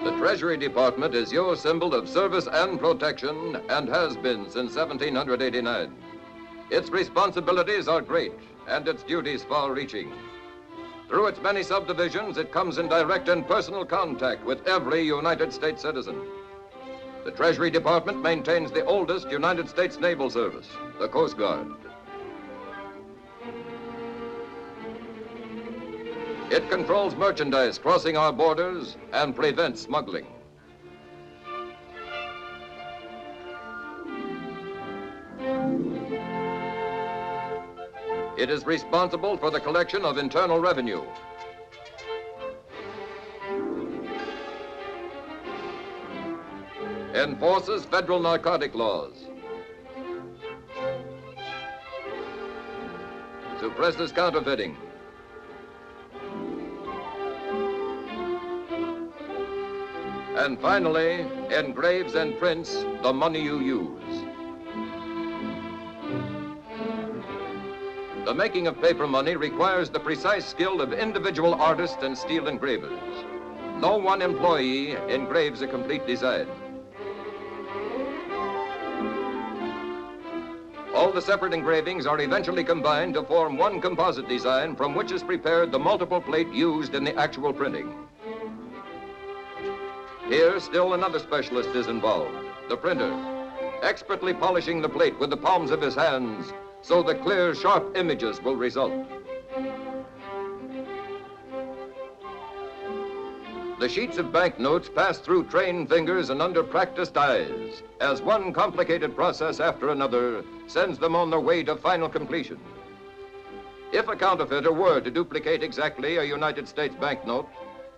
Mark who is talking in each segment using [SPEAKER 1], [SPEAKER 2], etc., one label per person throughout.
[SPEAKER 1] The Treasury Department is your symbol of service and protection and has been since 1789. Its responsibilities are great and its duties far-reaching. Through its many subdivisions, it comes in direct and personal contact with every United States citizen. The Treasury Department maintains the oldest United States naval service, the Coast Guard. It controls merchandise crossing our borders and prevents smuggling. It is responsible for the collection of internal revenue. Enforces federal narcotic laws. Suppresses counterfeiting. And finally, engraves and prints the money you use. The making of paper money requires the precise skill of individual artists and steel engravers. No one employee engraves a complete design. All the separate engravings are eventually combined to form one composite design from which is prepared the multiple plate used in the actual printing. Here, still another specialist is involved, the printer, expertly polishing the plate with the palms of his hands so the clear, sharp images will result. The sheets of banknotes pass through trained fingers and under practiced eyes as one complicated process after another sends them on their way to final completion. If a counterfeiter were to duplicate exactly a United States banknote,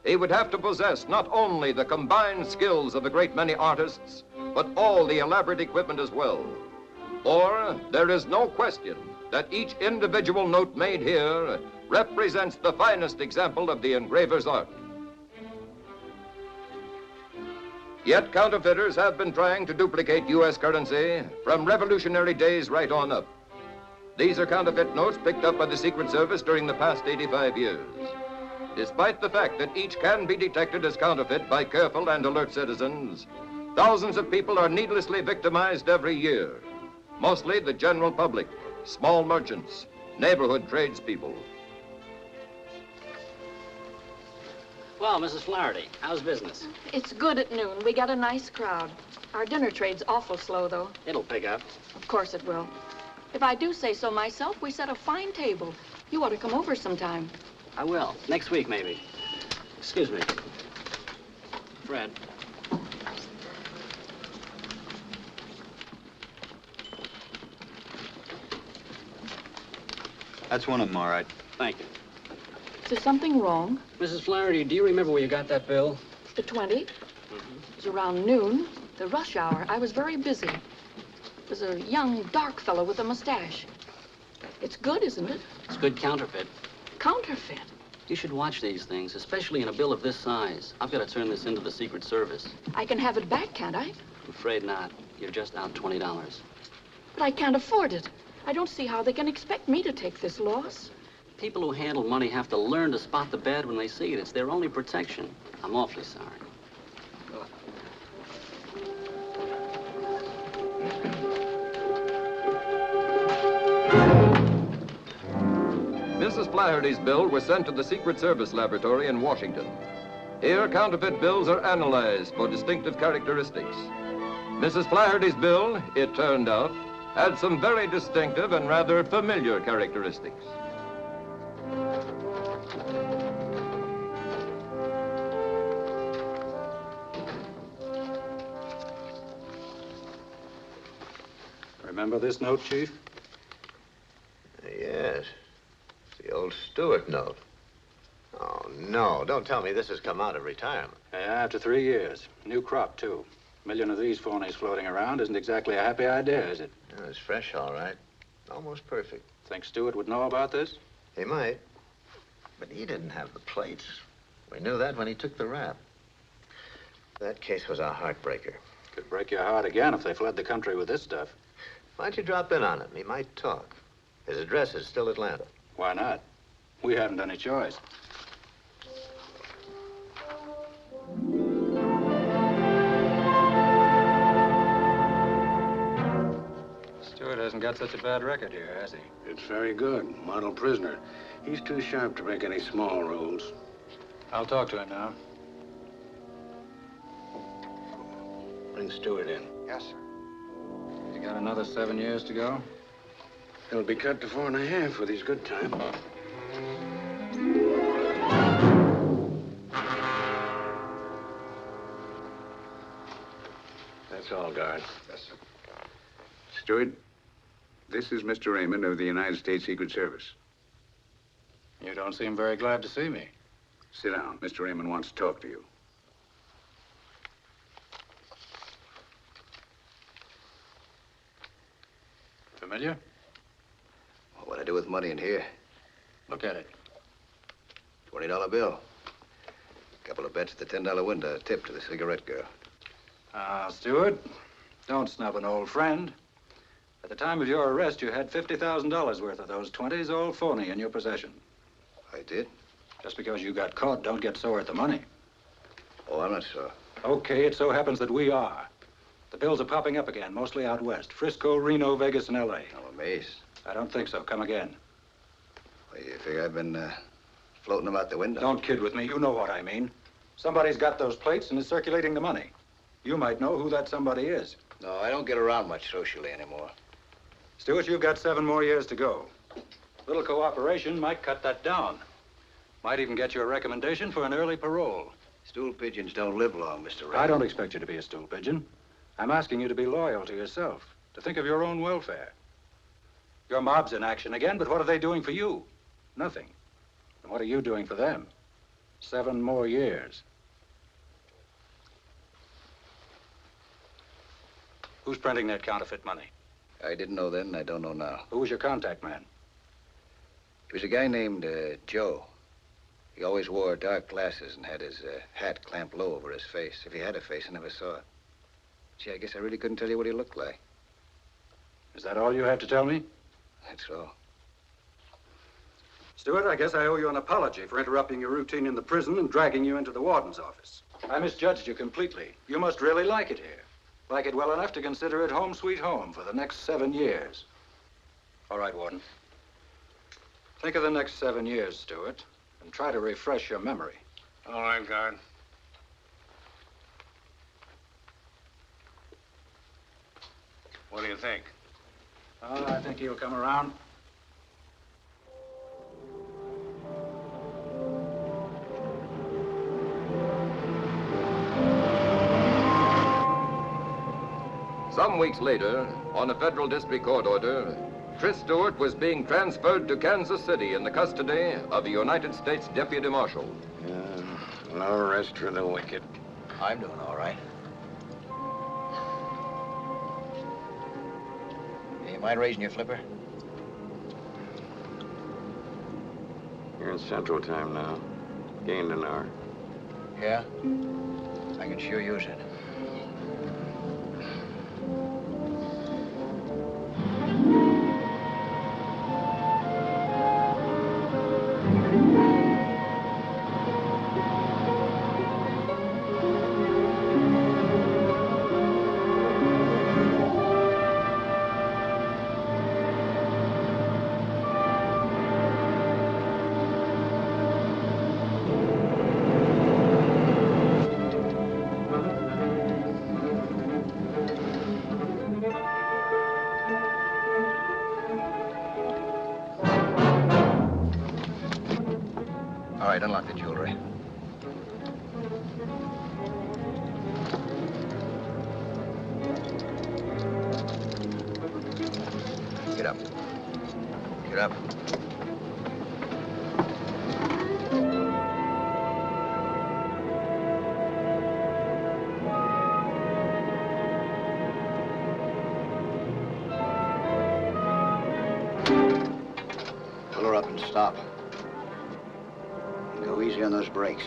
[SPEAKER 1] he would have to possess not only the combined skills of a great many artists, but all the elaborate equipment as well. Or there is no question that each individual note made here represents the finest example of the engraver's art. Yet counterfeiters have been trying to duplicate U.S. currency from revolutionary days right on up. These are counterfeit notes picked up by the Secret Service during the past 85 years. Despite the fact that each can be detected as counterfeit by careful and alert citizens, thousands of people are needlessly victimized every year. Mostly the general public, small merchants, neighborhood tradespeople.
[SPEAKER 2] Well, Mrs. Flaherty, how's business?
[SPEAKER 3] It's good at noon. We got a nice crowd. Our dinner trade's awful slow, though.
[SPEAKER 2] It'll pick up.
[SPEAKER 3] Of course it will. If I do say so myself, we set a fine table. You ought to come over sometime.
[SPEAKER 2] I will. Next week, maybe. Excuse me. Fred.
[SPEAKER 4] That's one of them, all right.
[SPEAKER 2] Thank you.
[SPEAKER 3] Is there something wrong?
[SPEAKER 2] Mrs. Flaherty, do you remember where you got that bill?
[SPEAKER 3] The 20? It was around noon, the rush hour. I was very busy. It was a young, dark fellow with a mustache. It's good, isn't it?
[SPEAKER 2] It's good counterfeit.
[SPEAKER 3] Counterfeit?
[SPEAKER 2] You should watch these things, especially in a bill of this size. I've got to turn this into the Secret Service.
[SPEAKER 3] I can have it back, can't I?
[SPEAKER 2] I'm afraid not. You're just out $20.
[SPEAKER 3] But I can't afford it. I don't see how they can expect me to take this loss.
[SPEAKER 2] People who handle money have to learn to spot the bad when they see it. It's their only protection. I'm awfully sorry.
[SPEAKER 1] Mrs. Flaherty's bill was sent to the Secret Service laboratory in Washington. Here, counterfeit bills are analyzed for distinctive characteristics. Mrs. Flaherty's bill, it turned out, had some very distinctive and rather familiar characteristics.
[SPEAKER 5] Remember this note, Chief?
[SPEAKER 6] Yes. It's the old Stewart note. Oh, no. Don't tell me this has come out of retirement.
[SPEAKER 5] Yeah, after 3 years. New crop, too. A million of these phonies floating around isn't exactly a happy idea, is it?
[SPEAKER 6] Yeah, it's fresh, all right. Almost perfect.
[SPEAKER 5] Think Stewart would know about this?
[SPEAKER 6] He might. But he didn't have the plates. We knew that when he took the rap. That case was a heartbreaker.
[SPEAKER 5] Could break your heart again if they fled the country with this stuff.
[SPEAKER 6] Why don't you drop in on him? He might talk. His address is still Atlanta.
[SPEAKER 5] Why not? We haven't any choice. got such a bad record here, has he?
[SPEAKER 4] It's very good. Model prisoner. He's too sharp to break any small rules.
[SPEAKER 5] I'll talk to him now.
[SPEAKER 4] Bring Stewart in.
[SPEAKER 6] Yes, sir.
[SPEAKER 5] You got another 7 years to go?
[SPEAKER 4] He'll be cut to 4.5 with his good time. That's all, guard.
[SPEAKER 6] Yes, sir.
[SPEAKER 7] Stewart, this is Mr. Raymond of the United States Secret Service.
[SPEAKER 5] You don't seem very glad to see me.
[SPEAKER 7] Sit down. Mr. Raymond wants to talk to you.
[SPEAKER 5] Familiar?
[SPEAKER 6] What'd I do with money in here?
[SPEAKER 5] Look at it.
[SPEAKER 6] $20 bill. Couple of bets at the $10 window, a tip to the cigarette girl.
[SPEAKER 5] Stewart, don't snub an old friend. At the time of your arrest, you had $50,000 worth of those 20s all phony in your possession.
[SPEAKER 6] I did?
[SPEAKER 5] Just because you got caught, don't get sore at the money.
[SPEAKER 6] Oh, I'm not sure.
[SPEAKER 5] Okay, it so happens that we are. The bills are popping up again, mostly out west. Frisco, Reno, Vegas, and L.A.
[SPEAKER 6] I'm amazed.
[SPEAKER 5] I don't think so. Come again.
[SPEAKER 6] Well, you figure I've been floating them out the window?
[SPEAKER 5] Don't kid with me. You know what I mean. Somebody's got those plates and is circulating the money. You might know who that somebody is.
[SPEAKER 6] No, I don't get around much socially anymore.
[SPEAKER 5] Stewart, you've got 7 more years to go. Little cooperation might cut that down. Might even get you a recommendation for an early parole.
[SPEAKER 6] Stool pigeons don't live long, Mr. Raymond.
[SPEAKER 5] I don't expect you to be a stool pigeon. I'm asking you to be loyal to yourself, to think of your own welfare. Your mob's in action again, but what are they doing for you? Nothing. And what are you doing for them? 7 more years. Who's printing that counterfeit money?
[SPEAKER 6] I didn't know then, and I don't know now.
[SPEAKER 5] Who was your contact man?
[SPEAKER 6] He was a guy named Joe. He always wore dark glasses and had his hat clamped low over his face. If he had a face, I never saw it. Gee, I guess I really couldn't tell you what he looked like.
[SPEAKER 5] Is that all you have to tell me?
[SPEAKER 6] That's all.
[SPEAKER 5] Stewart, I guess I owe you an apology for interrupting your routine in the prison and dragging you into the warden's office. I misjudged you completely. You must really like it here. Like it well enough to consider it home sweet home for the next 7 years. All right, Warden. Think of the next 7 years, Stewart, and try to refresh your memory.
[SPEAKER 4] All right, guard. What do you think?
[SPEAKER 5] Oh, I think he'll come around.
[SPEAKER 1] Some weeks later, on a federal district court order, Tris Stewart was being transferred to Kansas City in the custody of a United States Deputy Marshal.
[SPEAKER 4] No rest for the wicked.
[SPEAKER 6] I'm doing all right. Hey, you mind raising your flipper?
[SPEAKER 4] You're in Central Time now. Gained an hour.
[SPEAKER 6] Yeah? I can sure use it. All right, unlock the jewelry. Get up. Get up. Pull her up and stop. Go easy on those brakes.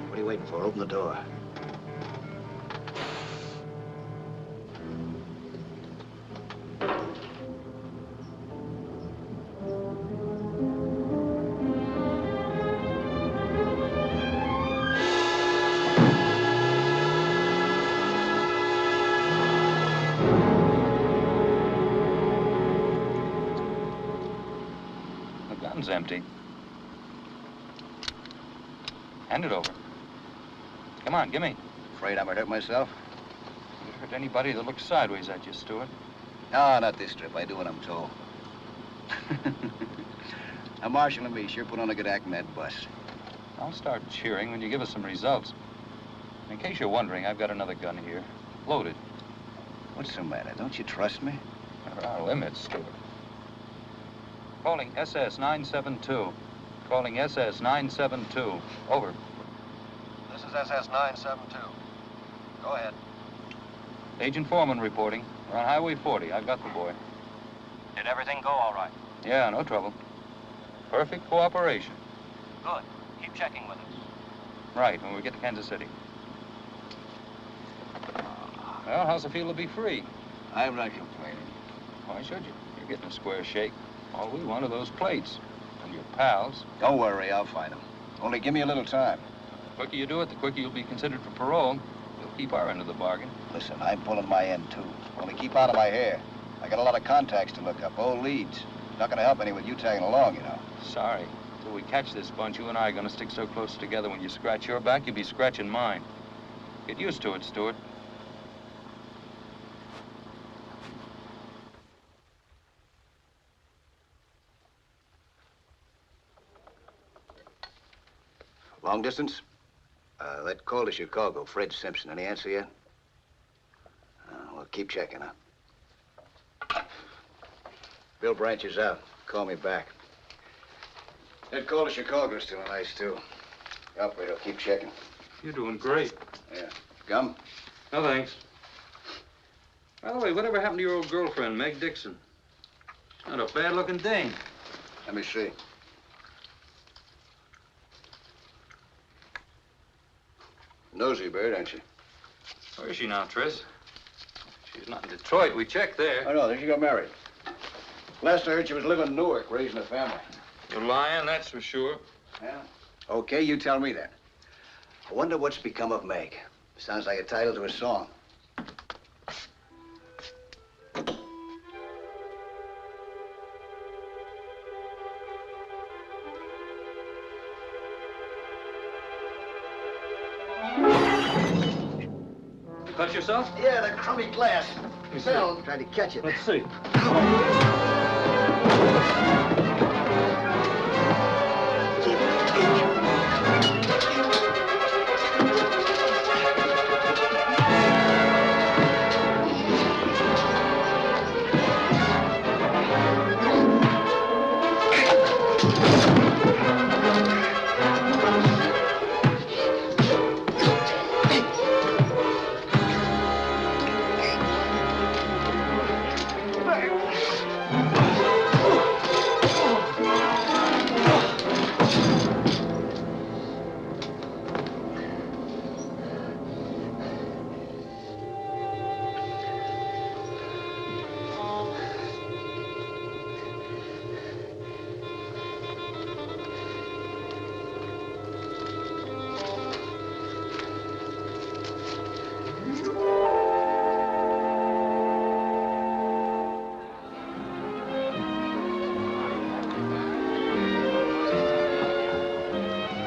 [SPEAKER 6] What are you waiting for? Open the door.
[SPEAKER 8] Gun's empty. Hand it over. Come on, give me.
[SPEAKER 6] Afraid I might hurt myself?
[SPEAKER 8] You hurt anybody that looks sideways at you, Stewart.
[SPEAKER 6] No, not this trip. I do what I'm told. Now, Marshal and me sure put on a good act in that bus.
[SPEAKER 8] I'll start cheering when you give us some results. In case you're wondering, I've got another gun here. Loaded.
[SPEAKER 6] What's the matter? Don't you trust me?
[SPEAKER 8] There are limits, Stewart. Calling SS 972. Calling SS 972. Over.
[SPEAKER 1] This is SS 972. Go ahead.
[SPEAKER 8] Agent Foreman reporting. We're on Highway 40. I've got the boy.
[SPEAKER 9] Did everything go all right?
[SPEAKER 8] Yeah, no trouble. Perfect cooperation.
[SPEAKER 9] Good. Keep checking with us.
[SPEAKER 8] Right, when we get to Kansas City. Well, how's it feel to be free?
[SPEAKER 6] I'm not complaining.
[SPEAKER 8] Why should you? You're getting a square shake. All we want are those plates. And your pals.
[SPEAKER 6] Don't worry, I'll find them. Only give me a little time.
[SPEAKER 8] The quicker you do it, the quicker you'll be considered for parole. You'll keep our end of the bargain.
[SPEAKER 6] Listen, I'm pulling my end, too. Only keep out of my hair. I got a lot of contacts to look up, old leads. Not gonna help any with you tagging along, you know.
[SPEAKER 8] Sorry. Till we catch this bunch, you and I are gonna stick so close together. When you scratch your back, you'll be scratching mine. Get used to it, Stewart.
[SPEAKER 6] Long distance? That call to Chicago, Fred Simpson. Any answer yet? Well, keep checking, huh? Bill Branch is out. Call me back. That call to Chicago is still nice, too. The operator will keep checking.
[SPEAKER 8] You're doing great.
[SPEAKER 6] Yeah. Gum?
[SPEAKER 8] No, thanks. By the way, whatever happened to your old girlfriend, Meg Dixon? Not a bad-looking dame.
[SPEAKER 6] Let me see. Nosy bird, ain't she?
[SPEAKER 8] Where is she now, Tris? She's not in Detroit. We checked there.
[SPEAKER 6] Oh, no, there she got married. Last I heard, she was living in Newark, raising a family.
[SPEAKER 8] You're lying, that's for sure.
[SPEAKER 6] Yeah. Okay, you tell me then. I wonder what's become of Meg. Sounds like a title to a song.
[SPEAKER 8] Cut yourself?
[SPEAKER 6] Yeah, the crummy glass. Bill tried to catch it.
[SPEAKER 8] Let's see.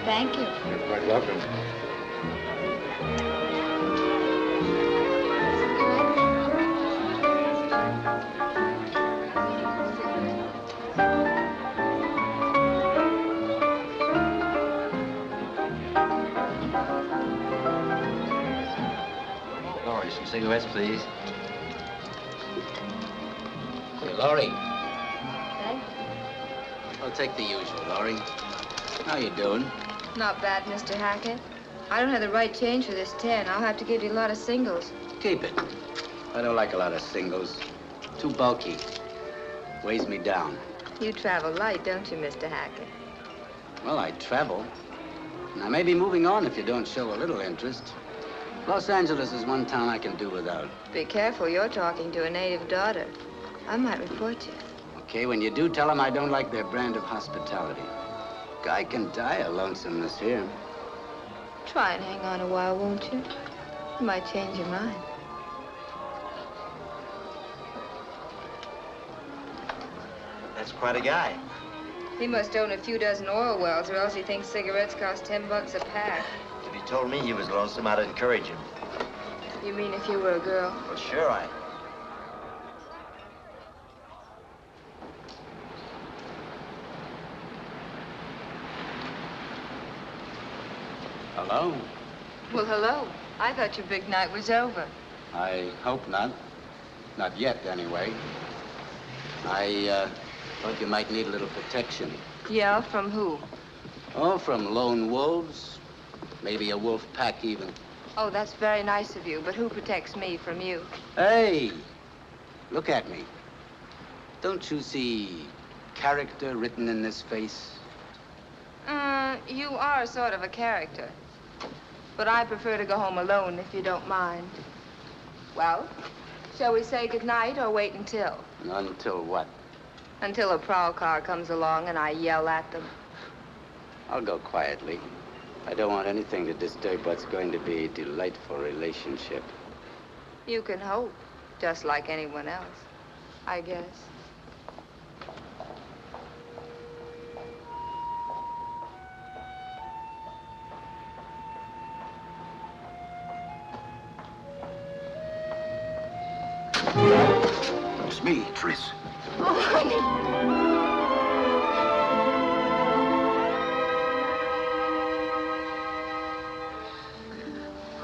[SPEAKER 3] Thank you.
[SPEAKER 8] You're quite welcome.
[SPEAKER 2] Laurie, some cigarettes, please. Hey, Laurie.
[SPEAKER 10] Thanks.
[SPEAKER 2] I'll take the usual, Laurie. How you doing?
[SPEAKER 10] Not bad, Mr. Hackett. I don't have the right change for this 10. I'll have to give you a lot of singles.
[SPEAKER 2] Keep it. I don't like a lot of singles. Too bulky. Weighs me down.
[SPEAKER 10] You travel light, don't you, Mr. Hackett?
[SPEAKER 2] Well, I travel. And I may be moving on if you don't show a little interest. Los Angeles is one town I can do without.
[SPEAKER 10] Be careful, you're talking to a native daughter. I might report you.
[SPEAKER 2] Okay, when you do, tell them I don't like their brand of hospitality. Guy can die of lonesomeness here.
[SPEAKER 10] Try and hang on a while, won't you? You might change your mind.
[SPEAKER 9] That's quite a guy.
[SPEAKER 10] He must own a few dozen oil wells, or else he thinks cigarettes cost $10 a pack.
[SPEAKER 11] If he told me he was lonesome, I'd encourage him.
[SPEAKER 10] You mean if you were a girl?
[SPEAKER 11] Well, sure,
[SPEAKER 2] Hello?
[SPEAKER 10] Well, hello. I thought your big night was over.
[SPEAKER 2] I hope not. Not yet, anyway. I thought you might need a little protection.
[SPEAKER 10] Yeah, from who?
[SPEAKER 2] Oh, from lone wolves. Maybe a wolf pack, even.
[SPEAKER 10] Oh, that's very nice of you, but who protects me from you?
[SPEAKER 2] Hey! Look at me. Don't you see character written in this face?
[SPEAKER 10] You are sort of a character. But I prefer to go home alone, if you don't mind. Well, shall we say goodnight or wait until?
[SPEAKER 2] Until what?
[SPEAKER 10] Until a prowl car comes along and I yell at them.
[SPEAKER 2] I'll go quietly. I don't want anything to disturb what's going to be a delightful relationship.
[SPEAKER 10] You can hope, just like anyone else, I guess.
[SPEAKER 6] It's me, Tris.
[SPEAKER 10] Oh, honey.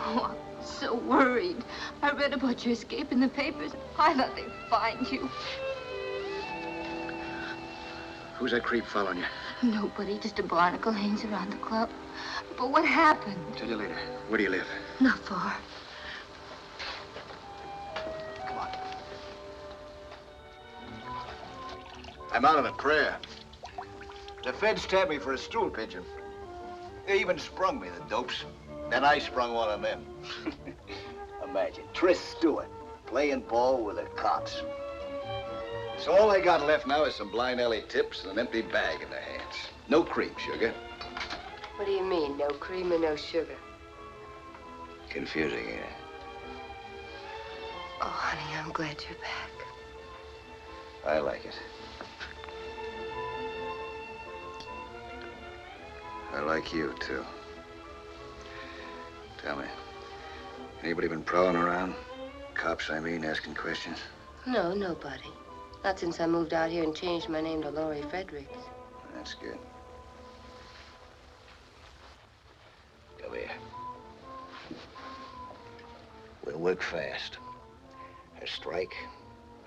[SPEAKER 10] Oh, I'm so worried. I read about your escape in the papers. I thought they'd find you.
[SPEAKER 6] Who's that creep following you?
[SPEAKER 10] Nobody, just a barnacle hangs around the club. But what happened?
[SPEAKER 6] Tell you later. Where do you live?
[SPEAKER 10] Not far.
[SPEAKER 6] Come on. I'm out of a prayer. The feds tapped me for a stool pigeon. They even sprung me, the dopes. Then I sprung one of them. Imagine, Tris Stewart playing ball with the cops. So all I got left now is some blind alley tips and an empty bag in their hands. No cream, sugar.
[SPEAKER 12] What do you mean, no cream and no sugar?
[SPEAKER 6] Confusing, yeah.
[SPEAKER 12] Oh, honey, I'm glad you're back.
[SPEAKER 6] I like it. I like you, too. Tell me, anybody been prowling around? Cops, I mean, asking questions?
[SPEAKER 12] No, nobody. Not since I moved out here and changed my name to Laurie Fredericks.
[SPEAKER 6] That's good. Come here. We'll work fast. A strike,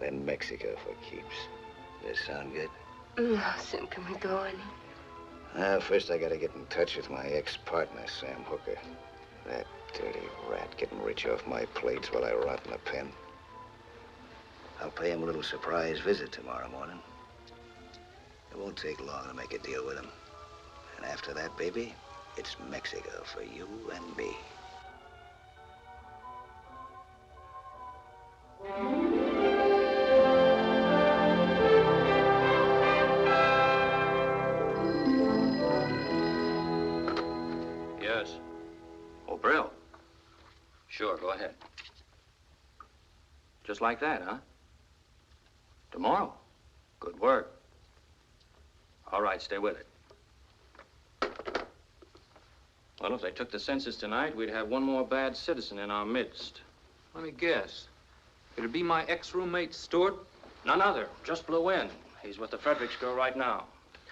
[SPEAKER 6] then Mexico for keeps. Does that sound good?
[SPEAKER 12] How soon can we go, honey?
[SPEAKER 6] First I gotta get in touch with my ex-partner, Sam Hooker. That dirty rat getting rich off my plates while I rot in a pen. I'll pay him a little surprise visit tomorrow morning. It won't take long to make a deal with him. And after that, baby, it's Mexico for you and me.
[SPEAKER 8] Yes. Oh, Brill. Sure, go ahead. Just like that, huh? Tomorrow? Good work. All right, stay with it. Well, if they took the census tonight, we'd have one more bad citizen in our midst.
[SPEAKER 13] Let me guess. It'd be my ex-roommate, Stewart?
[SPEAKER 8] None other. Just blew in. He's with the Fredericks girl right now.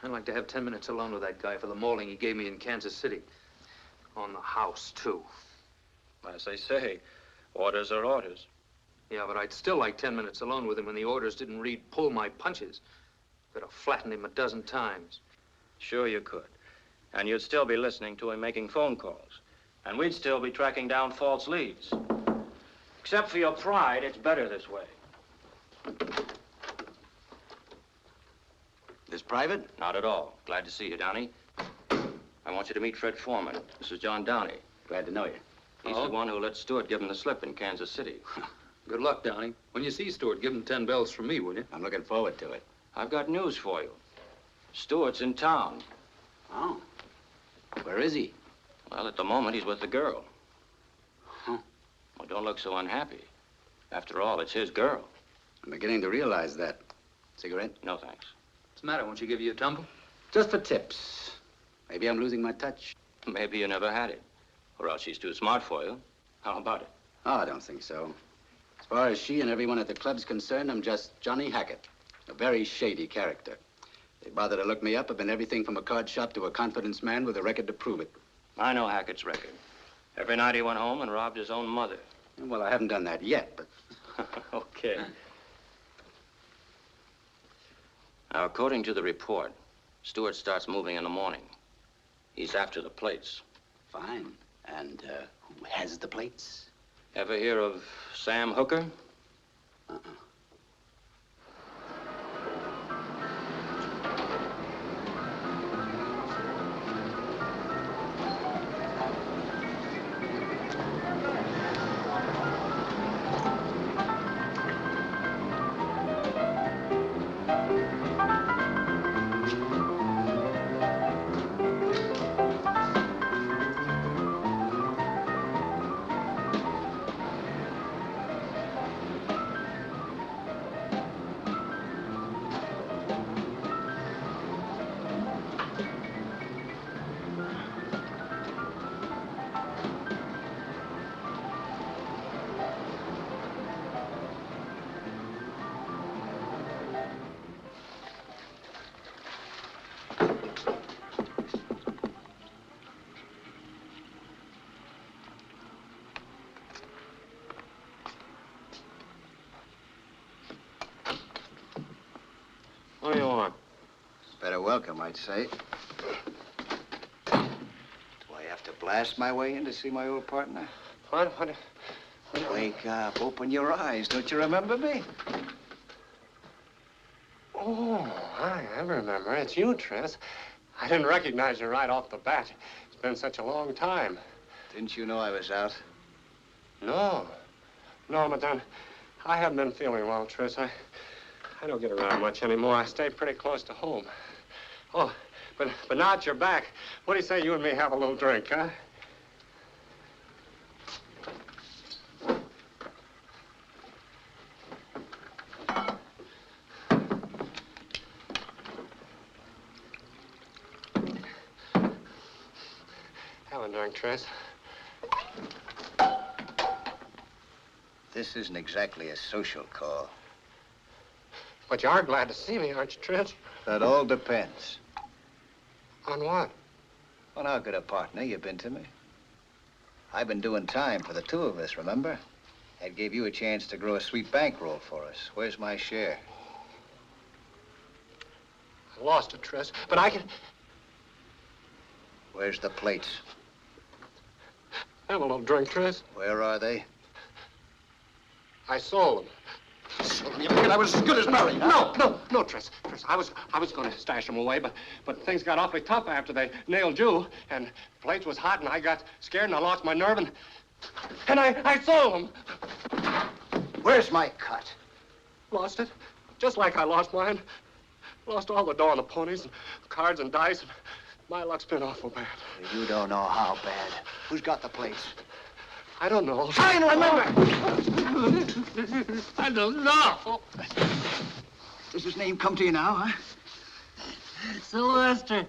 [SPEAKER 13] I'd like to have 10 minutes alone with that guy for the mauling he gave me in Kansas City. On the house, too.
[SPEAKER 8] As they say, orders are orders.
[SPEAKER 13] Yeah, but I'd still like 10 minutes alone with him when the orders didn't read, pull my punches. Could have flattened him a dozen times.
[SPEAKER 8] Sure you could. And you'd still be listening to him making phone calls. And we'd still be tracking down false leads. Except for your pride, it's better this way.
[SPEAKER 6] This private?
[SPEAKER 8] Not at all. Glad to see you, Downey. I want you to meet Fred Foreman. This is John Downey.
[SPEAKER 2] Glad to know you.
[SPEAKER 8] He's the one who let Stewart give him the slip in Kansas City.
[SPEAKER 13] Good luck, Downey. When you see Stewart, give him 10 bells from me, will you?
[SPEAKER 2] I'm looking forward to it.
[SPEAKER 8] I've got news for you. Stewart's in town.
[SPEAKER 2] Oh. Where is he?
[SPEAKER 8] Well, at the moment, he's with the girl.
[SPEAKER 2] Huh.
[SPEAKER 8] Well, don't look so unhappy. After all, it's his girl.
[SPEAKER 2] I'm beginning to realize that. Cigarette?
[SPEAKER 8] No, thanks.
[SPEAKER 13] What's the matter? Won't you give you a tumble?
[SPEAKER 2] Just for tips. Maybe I'm losing my touch.
[SPEAKER 8] Maybe you never had it. Or else she's too smart for you. How about it?
[SPEAKER 2] Oh, I don't think so. As far as she and everyone at the club's concerned, I'm just Johnny Hackett, a very shady character. They bother to look me up. I've been everything from a card shop to a confidence man with a record to prove it.
[SPEAKER 8] I know Hackett's record. Every night he went home and robbed his own mother.
[SPEAKER 2] Well, I haven't done that yet, but...
[SPEAKER 8] Okay. Now, according to the report, Stewart starts moving in the morning. He's after the plates.
[SPEAKER 2] Fine. And who has the plates?
[SPEAKER 8] Ever hear of Sam Hooker?
[SPEAKER 2] Uh-uh.
[SPEAKER 8] What do you want?
[SPEAKER 6] Better welcome, I'd say. Do I have to blast my way in to see my old partner?
[SPEAKER 8] What?
[SPEAKER 6] Wake up, open your eyes. Don't you remember me?
[SPEAKER 14] Oh, I remember. It's you, Tris. I didn't recognize you right off the bat. It's been such a long time.
[SPEAKER 6] Didn't you know I was out?
[SPEAKER 14] No. No, Madame. I haven't been feeling well, Tris. I don't get around much anymore. I stay pretty close to home. Oh, but now that you're back, what do you say you and me have a little drink, huh? Have a drink, Tris.
[SPEAKER 6] This isn't exactly a social call.
[SPEAKER 14] But you are glad to see me, aren't you, Tris?
[SPEAKER 6] That all depends.
[SPEAKER 14] On what?
[SPEAKER 6] On how good a partner you've been to me. I've been doing time for the two of us, remember? That gave you a chance to grow a sweet bankroll for us. Where's my share?
[SPEAKER 14] I lost it, Tris, but I can...
[SPEAKER 6] Where's the plates?
[SPEAKER 14] Have a little drink, Tris.
[SPEAKER 6] Where are they?
[SPEAKER 14] I sold them.
[SPEAKER 6] You figured I was as good as married, huh?
[SPEAKER 14] No, Tris. I was going to stash them away, but things got awfully tough after they nailed you, and the place was hot, and I got scared, and I lost my nerve, and I sold them.
[SPEAKER 6] Where's my cut?
[SPEAKER 14] Lost it, just like I lost mine. Lost all the dough on the ponies, and cards and dice, and my luck's been awful bad.
[SPEAKER 6] You don't know how bad. Who's got the plates?
[SPEAKER 14] I don't know.
[SPEAKER 6] I don't
[SPEAKER 14] remember. I don't know.
[SPEAKER 6] Does his name come to you now, huh?
[SPEAKER 15] Sylvester.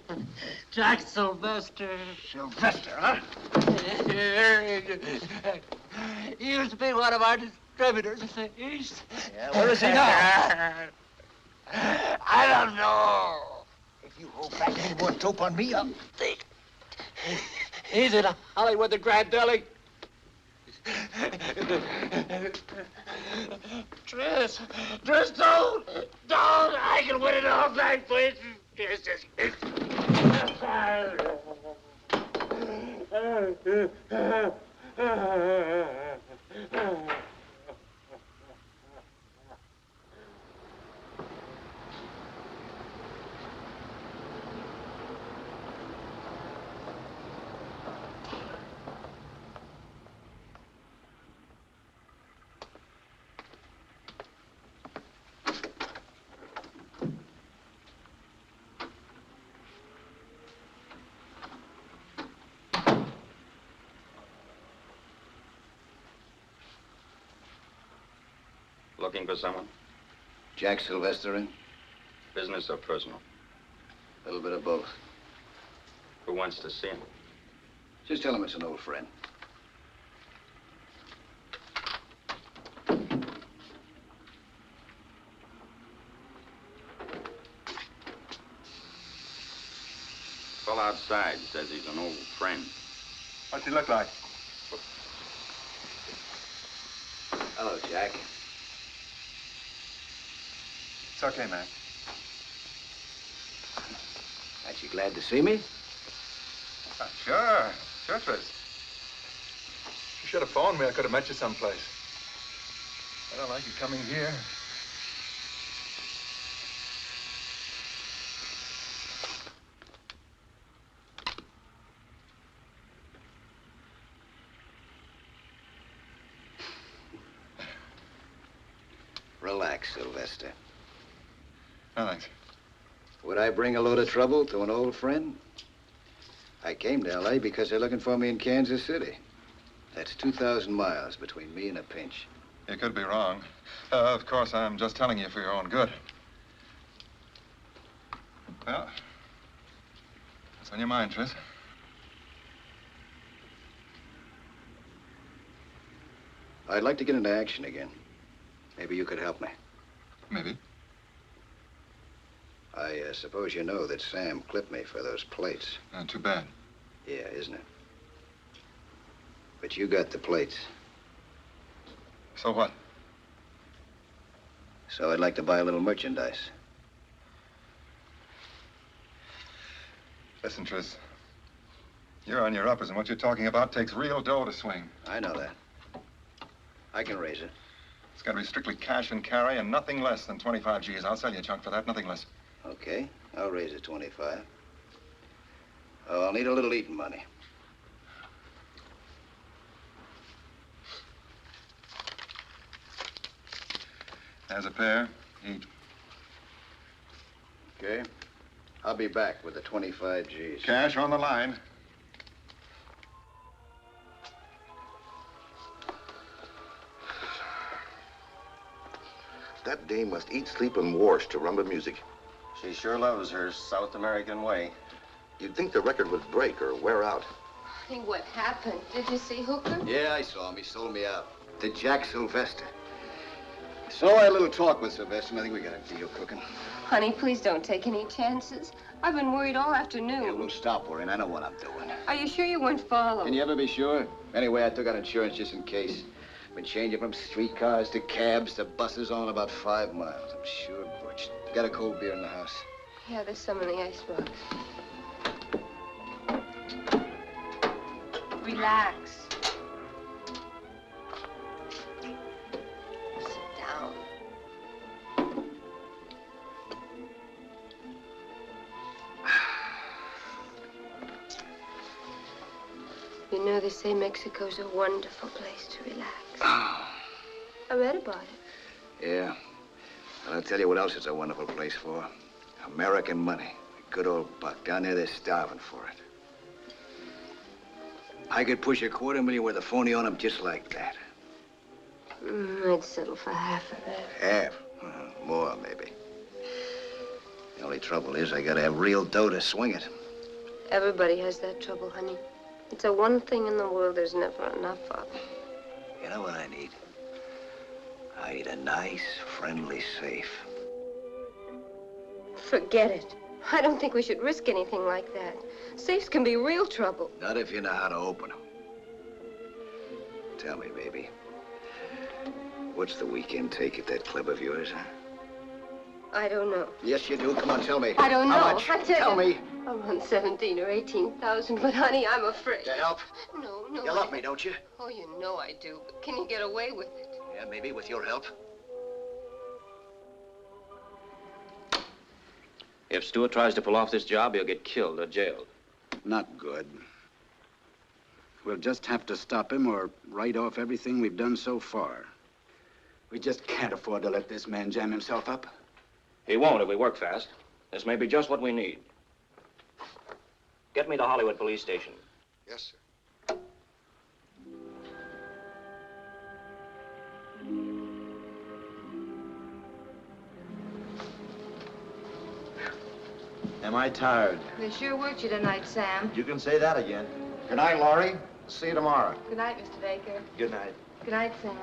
[SPEAKER 15] Jack Sylvester.
[SPEAKER 6] Sylvester, huh?
[SPEAKER 15] He used to be one of our distributors in the East.
[SPEAKER 6] Yeah, where is he now?
[SPEAKER 15] I don't know.
[SPEAKER 6] If you hold back any more dope on me, I'll...
[SPEAKER 15] He's in Hollywood, the Grand Deli. Tris, don't! I can win it all back, please.
[SPEAKER 8] Looking for someone?
[SPEAKER 6] Jack Sylvester in?
[SPEAKER 8] Business or personal?
[SPEAKER 6] A little bit of both.
[SPEAKER 8] Who wants to see him?
[SPEAKER 6] Just tell him it's an old friend.
[SPEAKER 7] Fellow outside says he's an old friend.
[SPEAKER 16] What's he look like?
[SPEAKER 6] Hello, Jack.
[SPEAKER 16] It's okay, man.
[SPEAKER 6] Aren't you glad to see me?
[SPEAKER 16] Sure, Tris. You should have phoned me. I could have met you someplace. I don't like you coming here.
[SPEAKER 6] Relax, Sylvester.
[SPEAKER 16] No, thanks.
[SPEAKER 6] Would I bring a load of trouble to an old friend? I came to L.A. because they're looking for me in Kansas City. That's 2,000 miles between me and a pinch.
[SPEAKER 16] You could be wrong. Of course, I'm just telling you for your own good. Well, what's on your mind, Tris?
[SPEAKER 6] I'd like to get into action again. Maybe you could help me.
[SPEAKER 16] Maybe.
[SPEAKER 6] I suppose you know that Sam clipped me for those plates.
[SPEAKER 16] Too bad.
[SPEAKER 6] Yeah, isn't it? But you got the plates.
[SPEAKER 16] So what?
[SPEAKER 6] So I'd like to buy a little merchandise.
[SPEAKER 16] Listen, Tris. You're on your uppers, and what you're talking about takes real dough to swing.
[SPEAKER 6] I know that. I can raise it.
[SPEAKER 16] It's got to be strictly cash and carry and nothing less than 25 G's. I'll sell you a chunk for that, nothing less.
[SPEAKER 6] Okay, I'll raise it 25. Oh, I'll need a little eating money.
[SPEAKER 16] There's a pair. Eat.
[SPEAKER 6] Okay. I'll be back with the 25 G's.
[SPEAKER 16] Cash on the line.
[SPEAKER 17] That dame must eat, sleep, and wash to rumba music.
[SPEAKER 11] She sure loves her South American way.
[SPEAKER 17] You'd think the record would break or wear out.
[SPEAKER 12] Honey, what happened? Did you see Hooker?
[SPEAKER 6] Yeah, I saw him. He sold me out. To Jack Sylvester. So I had a little talk with Sylvester, and I think we got a deal cooking.
[SPEAKER 12] Honey, please don't take any chances. I've been worried all afternoon.
[SPEAKER 6] Yeah, we'll stop worrying. I know what I'm doing.
[SPEAKER 12] Are you sure you weren't followed?
[SPEAKER 6] Can you ever be sure? Anyway, I took out insurance just in case. Been changing from streetcars to cabs to buses all in about 5 miles. I'm sure butched. Got a cold beer in the house.
[SPEAKER 12] Yeah, there's some in the icebox. Relax. Sit down. You know, they say Mexico's a wonderful place to relax.
[SPEAKER 6] Oh.
[SPEAKER 12] I read about it.
[SPEAKER 6] Yeah. And I'll tell you what else it's a wonderful place for. American money. A good old buck. Down there, they're starving for it. I could push $250,000 with a phony on them just like that.
[SPEAKER 12] I'd settle for half of that.
[SPEAKER 6] Half? More, maybe. The only trouble is I gotta have real dough to swing it.
[SPEAKER 12] Everybody has that trouble, honey. It's the one thing in the world there's never enough of.
[SPEAKER 6] You know what I need? I need a nice, friendly safe.
[SPEAKER 12] Forget it. I don't think we should risk anything like that. Safes can be real trouble.
[SPEAKER 6] Not if you know how to open them. Tell me, baby. What's the weekend take at that club of yours, huh?
[SPEAKER 12] I don't know.
[SPEAKER 6] Yes, you do. Come on, tell me.
[SPEAKER 12] I don't know.
[SPEAKER 6] How much?
[SPEAKER 12] I
[SPEAKER 6] Tell me.
[SPEAKER 12] Around 17 or 18,000, but honey, I'm afraid.
[SPEAKER 6] To help?
[SPEAKER 12] No.
[SPEAKER 6] You love me, don't you?
[SPEAKER 12] Oh, you know I do, but can you get away with it?
[SPEAKER 6] Yeah, maybe with your help.
[SPEAKER 8] If Stewart tries to pull off this job, he'll get killed or jailed.
[SPEAKER 2] Not good. We'll just have to stop him or write off everything we've done so far. We just can't afford to let this man jam himself up.
[SPEAKER 8] He won't if we work fast. This may be just what we need. Get me to Hollywood Police Station.
[SPEAKER 17] Yes, sir.
[SPEAKER 18] Am I tired?
[SPEAKER 10] They sure worked you tonight, Sam.
[SPEAKER 18] You can say that again.
[SPEAKER 17] Good night, Laurie. See you tomorrow.
[SPEAKER 10] Good night, Mr. Baker.
[SPEAKER 18] Good night.
[SPEAKER 10] Good night, Sam.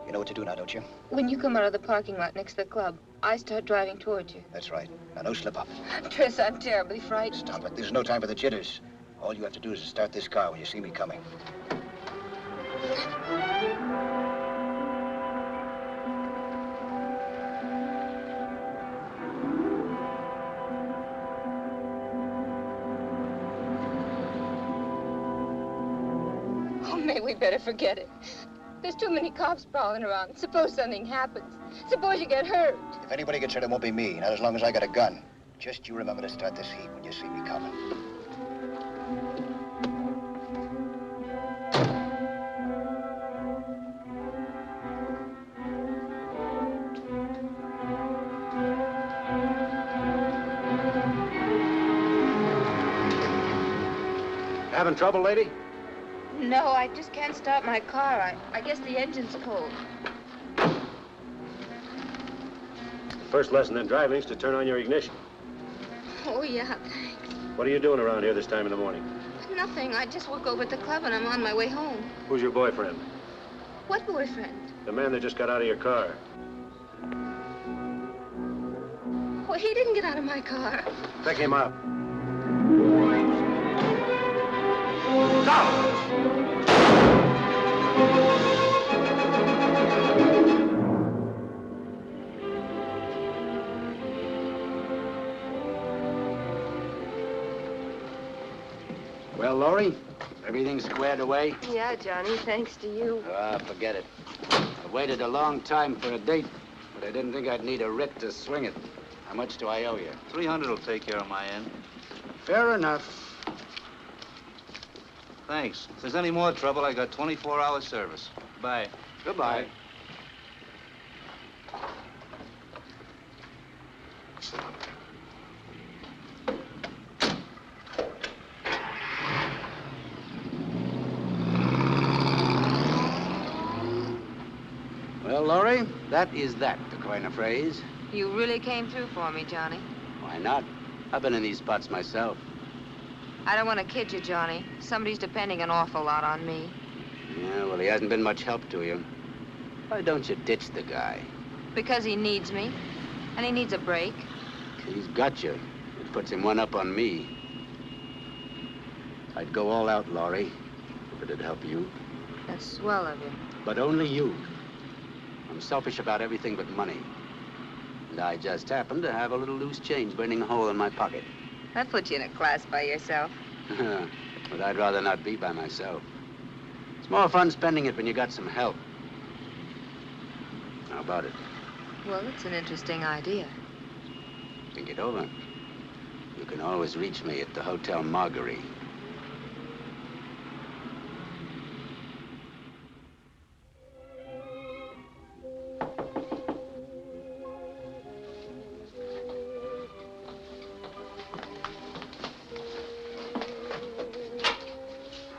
[SPEAKER 6] You know what to do now, don't you?
[SPEAKER 10] When you come out of the parking lot next to the club, I start driving towards you.
[SPEAKER 6] That's right. Now, no slip up.
[SPEAKER 10] Tris, I'm terribly frightened.
[SPEAKER 6] Stop it. There's no time for the jitters. All you have to do is start this car when you see me coming.
[SPEAKER 10] Oh, May, we better forget it. There's too many cops prowling around. Suppose something happens. Suppose you get hurt.
[SPEAKER 6] If anybody gets hurt, it won't be me. Not as long as I got a gun. Just you remember to start this heat when you see me coming.
[SPEAKER 2] Having trouble, lady?
[SPEAKER 10] No, I just can't start my car. I guess the engine's cold.
[SPEAKER 4] First lesson in driving is to turn on your ignition.
[SPEAKER 10] Oh, yeah, thanks.
[SPEAKER 4] What are you doing around here this time in the morning?
[SPEAKER 10] Nothing. I just work over at the club and I'm on my way home.
[SPEAKER 4] Who's your boyfriend?
[SPEAKER 10] What boyfriend?
[SPEAKER 4] The man that just got out of your car.
[SPEAKER 10] Well, he didn't get out of my car.
[SPEAKER 4] Pick him up.
[SPEAKER 2] Well, Laurie, everything squared away?
[SPEAKER 12] Yeah, Johnny, thanks to you.
[SPEAKER 2] Ah, forget it. I waited a long time for a date, but I didn't think I'd need a writ to swing it. How much do I owe you?
[SPEAKER 18] 300 will take care of my end.
[SPEAKER 2] Fair enough.
[SPEAKER 18] Thanks. If there's any more trouble, I got 24-hour service. Bye.
[SPEAKER 2] Goodbye. Well, Laurie, that is that, to coin a phrase.
[SPEAKER 10] You really came through for me, Johnny.
[SPEAKER 2] Why not? I've been in these spots myself.
[SPEAKER 10] I don't want to kid you, Johnny. Somebody's depending an awful lot on me.
[SPEAKER 2] Yeah, well, he hasn't been much help to you. Why don't you ditch the guy?
[SPEAKER 10] Because he needs me. And he needs a break.
[SPEAKER 2] He's got you. It puts him one up on me. I'd go all out, Laurie, if it'd help you.
[SPEAKER 10] That's swell of you.
[SPEAKER 2] But only you. I'm selfish about everything but money. And I just happen to have a little loose change burning a hole in my pocket.
[SPEAKER 10] That puts you in a class by yourself.
[SPEAKER 2] But I'd rather not be by myself. It's more fun spending it when you got some help. How about it?
[SPEAKER 10] Well, it's an interesting idea.
[SPEAKER 2] Think it over. You can always reach me at the Hotel Marguerite.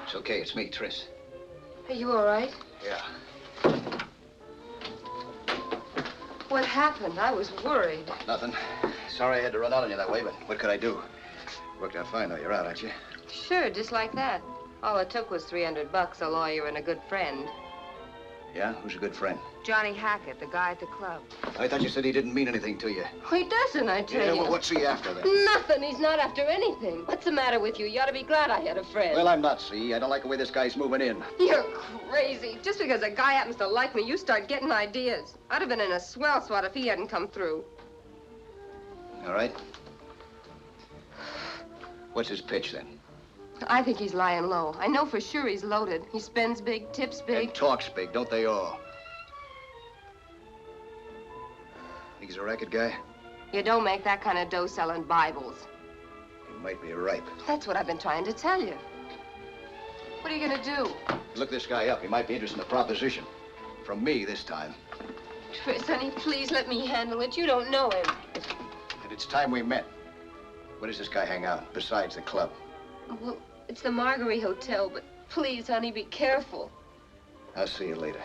[SPEAKER 6] It's okay. It's me, Tris.
[SPEAKER 12] Are you all right?
[SPEAKER 6] Yeah.
[SPEAKER 12] What happened? I was worried.
[SPEAKER 6] Nothing. Sorry I had to run out on you that way, but what could I do? Worked out fine, though. You're out, aren't you?
[SPEAKER 12] Sure, just like that. All it took was $300, a lawyer, and a good friend.
[SPEAKER 6] Yeah? Who's a good friend?
[SPEAKER 10] Johnny Hackett, the guy at the club.
[SPEAKER 6] I thought you said he didn't mean anything to you.
[SPEAKER 12] Oh, he doesn't, I tell
[SPEAKER 6] Yeah,
[SPEAKER 12] you.
[SPEAKER 6] well, what's he after, then?
[SPEAKER 12] Nothing. He's not after anything. What's the matter with you? You ought to be glad I had a friend.
[SPEAKER 6] Well, I'm not, see? I don't like the way this guy's moving in.
[SPEAKER 12] You're crazy. Just because a guy happens to like me, you start getting ideas. I'd have been in a swell swat if he hadn't come through.
[SPEAKER 6] All right. What's his pitch, then?
[SPEAKER 12] I think he's lying low. I know for sure he's loaded. He spends big, tips big.
[SPEAKER 6] And talks big, don't they all? Think he's a racket guy?
[SPEAKER 12] You don't make that kind of dough selling Bibles.
[SPEAKER 6] He might be ripe.
[SPEAKER 12] That's what I've been trying to tell you.
[SPEAKER 10] What are you gonna do?
[SPEAKER 6] Look this guy up. He might be interested in the proposition. From me this time.
[SPEAKER 12] Tris, honey, please let me handle it. You don't know him.
[SPEAKER 6] And it's time we met. Where does this guy hang out, besides the club?
[SPEAKER 12] Well, it's the Marguerite Hotel, but please, honey, be careful.
[SPEAKER 6] I'll see you later.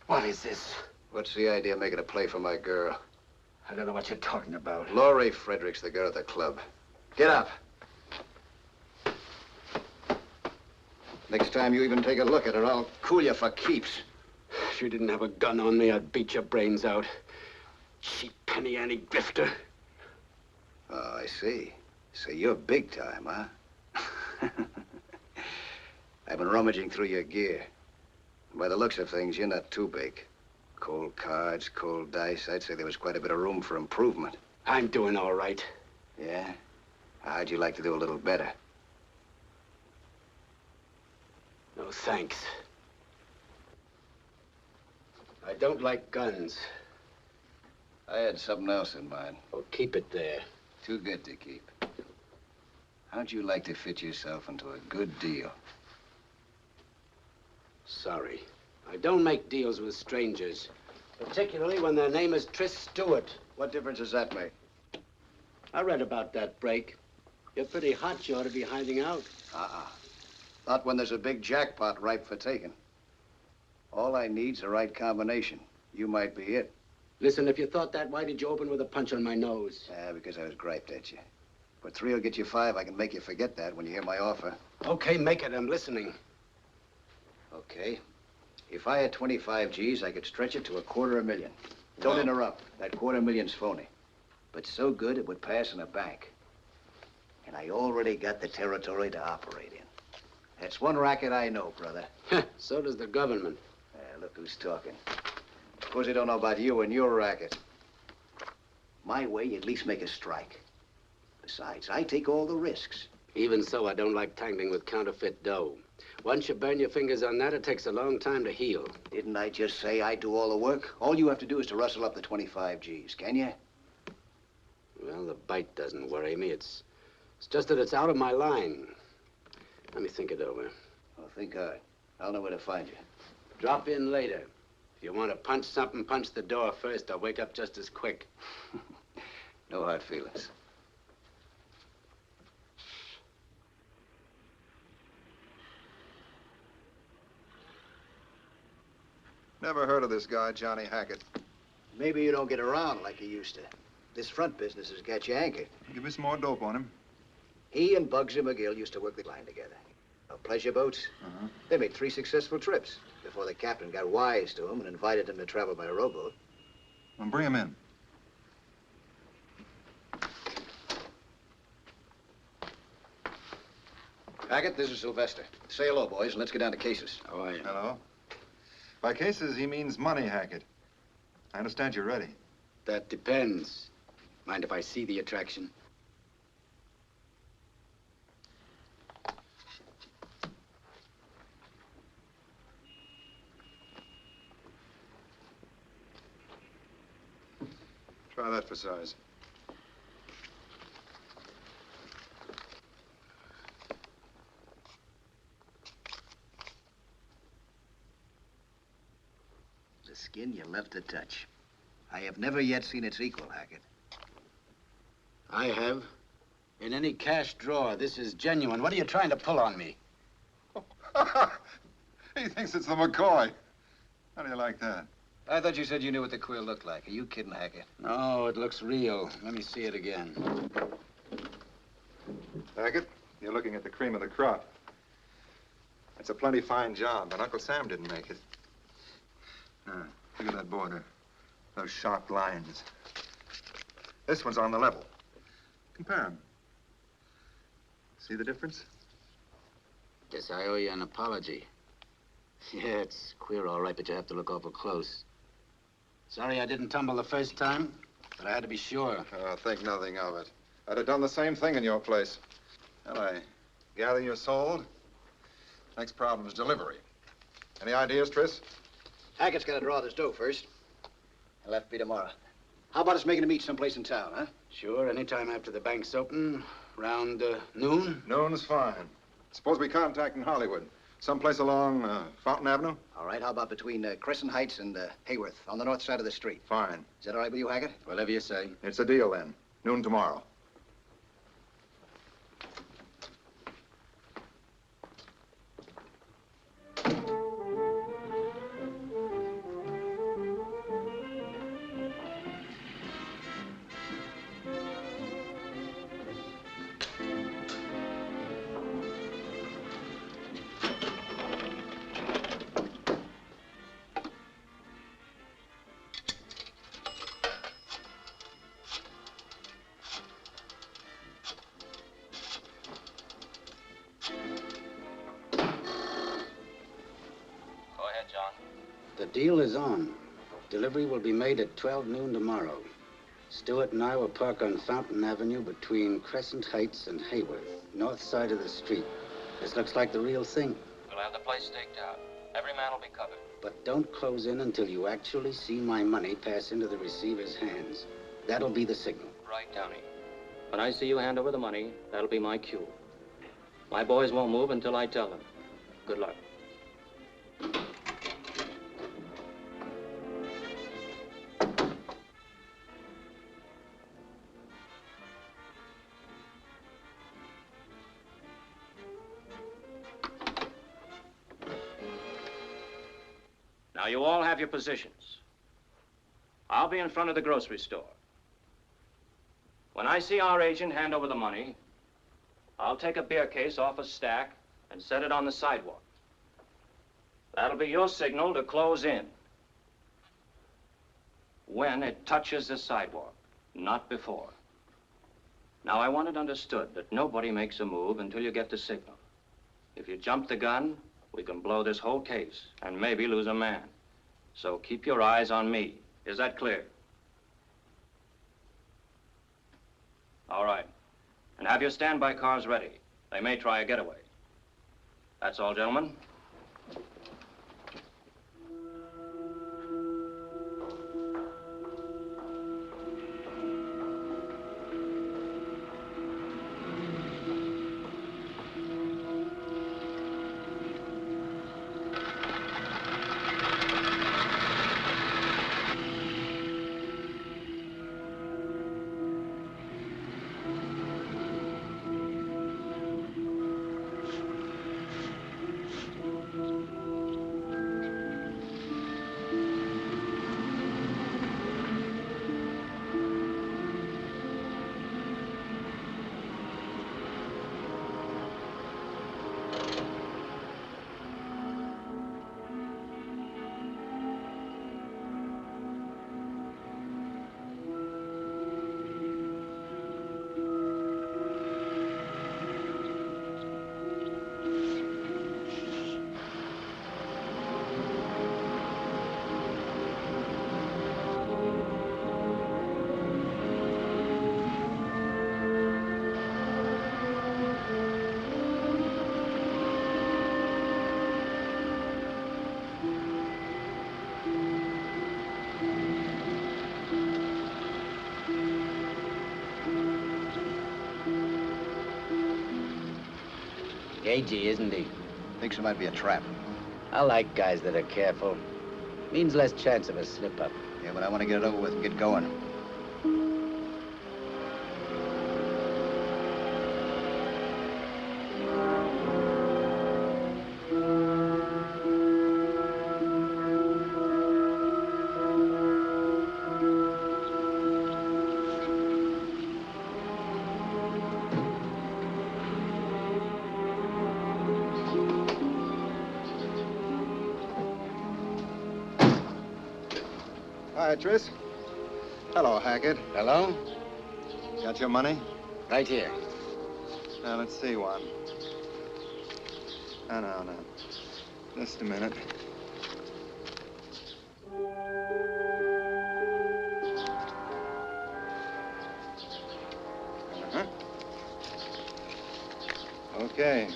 [SPEAKER 2] What is this?
[SPEAKER 6] What's the idea of making a play for my girl?
[SPEAKER 2] I don't know what you're talking about.
[SPEAKER 6] Laurie Frederick's the girl at the club. Get up. Next time you even take a look at her, I'll cool you for keeps.
[SPEAKER 2] If you didn't have a gun on me, I'd beat your brains out. Cheap penny ante grifter.
[SPEAKER 6] Oh, I see. So you're big time, huh? I've been rummaging through your gear. By the looks of things, you're not too big. Cold cards, cold dice. I'd say there was quite a bit of room for improvement.
[SPEAKER 2] I'm doing all right.
[SPEAKER 6] Yeah? How'd you like to do a little better?
[SPEAKER 2] No, thanks. I don't like guns.
[SPEAKER 6] I had something else in mind.
[SPEAKER 2] Oh, keep it there.
[SPEAKER 6] Too good to keep. How'd you like to fit yourself into a good deal?
[SPEAKER 2] Sorry. I don't make deals with strangers. Particularly when their name is Tris Stewart.
[SPEAKER 6] What difference does that make?
[SPEAKER 2] I read about that break. You're pretty hot. You ought to be hiding out.
[SPEAKER 6] Not when there's a big jackpot ripe for taking. All I need's the right combination. You might be it.
[SPEAKER 2] Listen, if you thought that, why did you open with a punch on my nose?
[SPEAKER 6] Because I was griped at you. But 3 will get you 5. I can make you forget that when you hear my offer.
[SPEAKER 2] Okay, make it. I'm listening.
[SPEAKER 6] Okay. If I had 25 G's, I could stretch it to $250,000. Don't interrupt. That $250,000's phony. But so good it would pass in a bank. And I already got the territory to operate in. That's one racket I know, brother.
[SPEAKER 2] So does the government.
[SPEAKER 6] Look who's talking. Of course, they don't know about you and your racket. My way, you at least make a strike. Besides, I take all the risks.
[SPEAKER 2] Even so, I don't like tangling with counterfeit dough. Once you burn your fingers on that, it takes a long time to heal.
[SPEAKER 6] Didn't I just say I do all the work? All you have to do is to rustle up the 25 G's, can you?
[SPEAKER 2] Well, the bite doesn't worry me. It's just that it's out of my line. Let me think it over.
[SPEAKER 6] Well, think hard. I'll know where to find you.
[SPEAKER 2] Drop in later. If you want to punch something, punch the door first. I'll wake up just as quick.
[SPEAKER 6] No hard feelings.
[SPEAKER 16] Never heard of this guy, Johnny Hackett.
[SPEAKER 6] Maybe you don't get around like you used to. This front business has got you anchored.
[SPEAKER 16] Give me some more dope on him.
[SPEAKER 6] He and Bugsy McGill used to work the line together. Pleasure boats. They made 3 successful trips before the captain got wise to him and invited him to travel by rowboat.
[SPEAKER 16] Well, bring him in.
[SPEAKER 6] Hackett, this is Sylvester. Say hello, boys, and let's get down to cases.
[SPEAKER 2] How are you?
[SPEAKER 16] Hello. By cases, he means money, Hackett. I understand you're ready.
[SPEAKER 2] That depends. Mind if I see the attraction?
[SPEAKER 16] Try that for size.
[SPEAKER 6] The skin you love to touch. I have never yet seen its equal, Hackett.
[SPEAKER 2] I have. In any cash drawer, this is genuine. What are you trying to pull on me?
[SPEAKER 16] He thinks it's the McCoy. How do you like that?
[SPEAKER 6] I thought you said you knew what the quill looked like. Are you kidding, Hackett?
[SPEAKER 2] No, it looks real. Let me see it again.
[SPEAKER 16] Hackett, you're looking at the cream of the crop. It's a plenty fine job, but Uncle Sam didn't make it. Look at that border. Those sharp lines. This one's on the level. Compare them. See the difference?
[SPEAKER 2] Guess I owe you an apology. Yeah, it's queer, all right, but you have to look awful close. Sorry I didn't tumble the first time, but I had to be sure.
[SPEAKER 16] Think nothing of it. I'd have done the same thing in your place. Well, I gather you're sold. Next problem is delivery. Any ideas, Tris?
[SPEAKER 6] Hackett's got to draw this dough first. He'll have to be tomorrow. How about us making a meet someplace in town, huh?
[SPEAKER 2] Sure, anytime after the bank's open, around noon.
[SPEAKER 16] Noon's fine. Suppose we contact in Hollywood. Someplace along Fountain Avenue?
[SPEAKER 6] All right, how about between Crescent Heights and Hayworth, on the north side of the street?
[SPEAKER 16] Fine.
[SPEAKER 6] Is that all right with you, Hackett?
[SPEAKER 2] Whatever you say.
[SPEAKER 16] It's a deal, then. Noon tomorrow.
[SPEAKER 2] The deal is on. Delivery will be made at 12 noon tomorrow. Stewart and I will park on Fountain Avenue between Crescent Heights and Hayworth, north side of the street. This looks like the real thing.
[SPEAKER 8] We'll have the place staked out. Every man will be covered.
[SPEAKER 2] But don't close in until you actually see my money pass into the receiver's hands. That'll be the signal.
[SPEAKER 8] Right, Downey. When I see you hand over the money, that'll be my cue. My boys won't move until I tell them. Good luck. Now, you all have your positions. I'll be in front of the grocery store. When I see our agent hand over the money, I'll take a beer case off a stack and set it on the sidewalk. That'll be your signal to close in. When it touches the sidewalk, not before. Now, I want it understood that nobody makes a move until you get the signal. If you jump the gun, we can blow this whole case and maybe lose a man. So keep your eyes on me. Is that clear? All right. And have your standby cars ready. They may try a getaway. That's all, gentlemen.
[SPEAKER 2] Cagey, isn't he?
[SPEAKER 6] Thinks it might be a trap.
[SPEAKER 2] I like guys that are careful. Means less chance of a slip-up.
[SPEAKER 6] Yeah, but I want to get it over with and get going.
[SPEAKER 16] Hi, Tris. Hello, Hackett.
[SPEAKER 2] Hello?
[SPEAKER 16] Got your money?
[SPEAKER 2] Right here.
[SPEAKER 16] Now, let's see one. No. Just a minute. Uh-huh. Okay.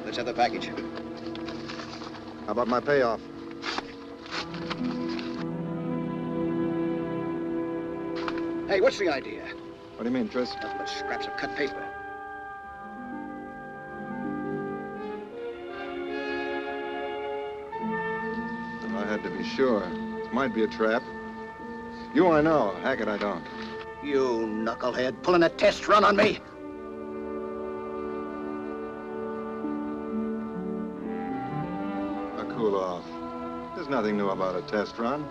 [SPEAKER 6] Let's have the package.
[SPEAKER 16] How about my payoff?
[SPEAKER 6] Hey, what's the idea?
[SPEAKER 16] What do you mean, Tris?
[SPEAKER 6] Nothing but scraps of cut paper.
[SPEAKER 16] Well, I had to be sure. It might be a trap. You I know. Hackett I don't.
[SPEAKER 6] You knucklehead, pulling a test run on me?
[SPEAKER 16] Now, cool off. There's nothing new about a test run.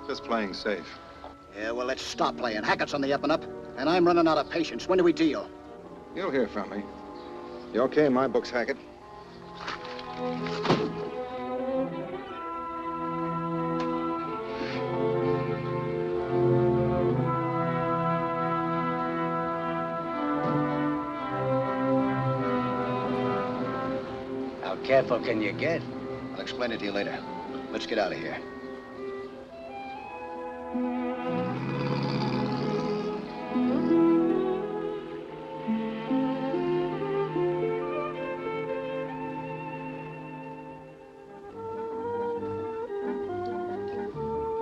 [SPEAKER 16] Just playing safe.
[SPEAKER 6] Yeah, well, let's stop playing. Hackett's on the up and up, and I'm running out of patience. When do we deal?
[SPEAKER 16] You'll hear from me. You okay in my books, Hackett?
[SPEAKER 2] How careful can you get?
[SPEAKER 6] I'll explain it to you later. Let's get out of here.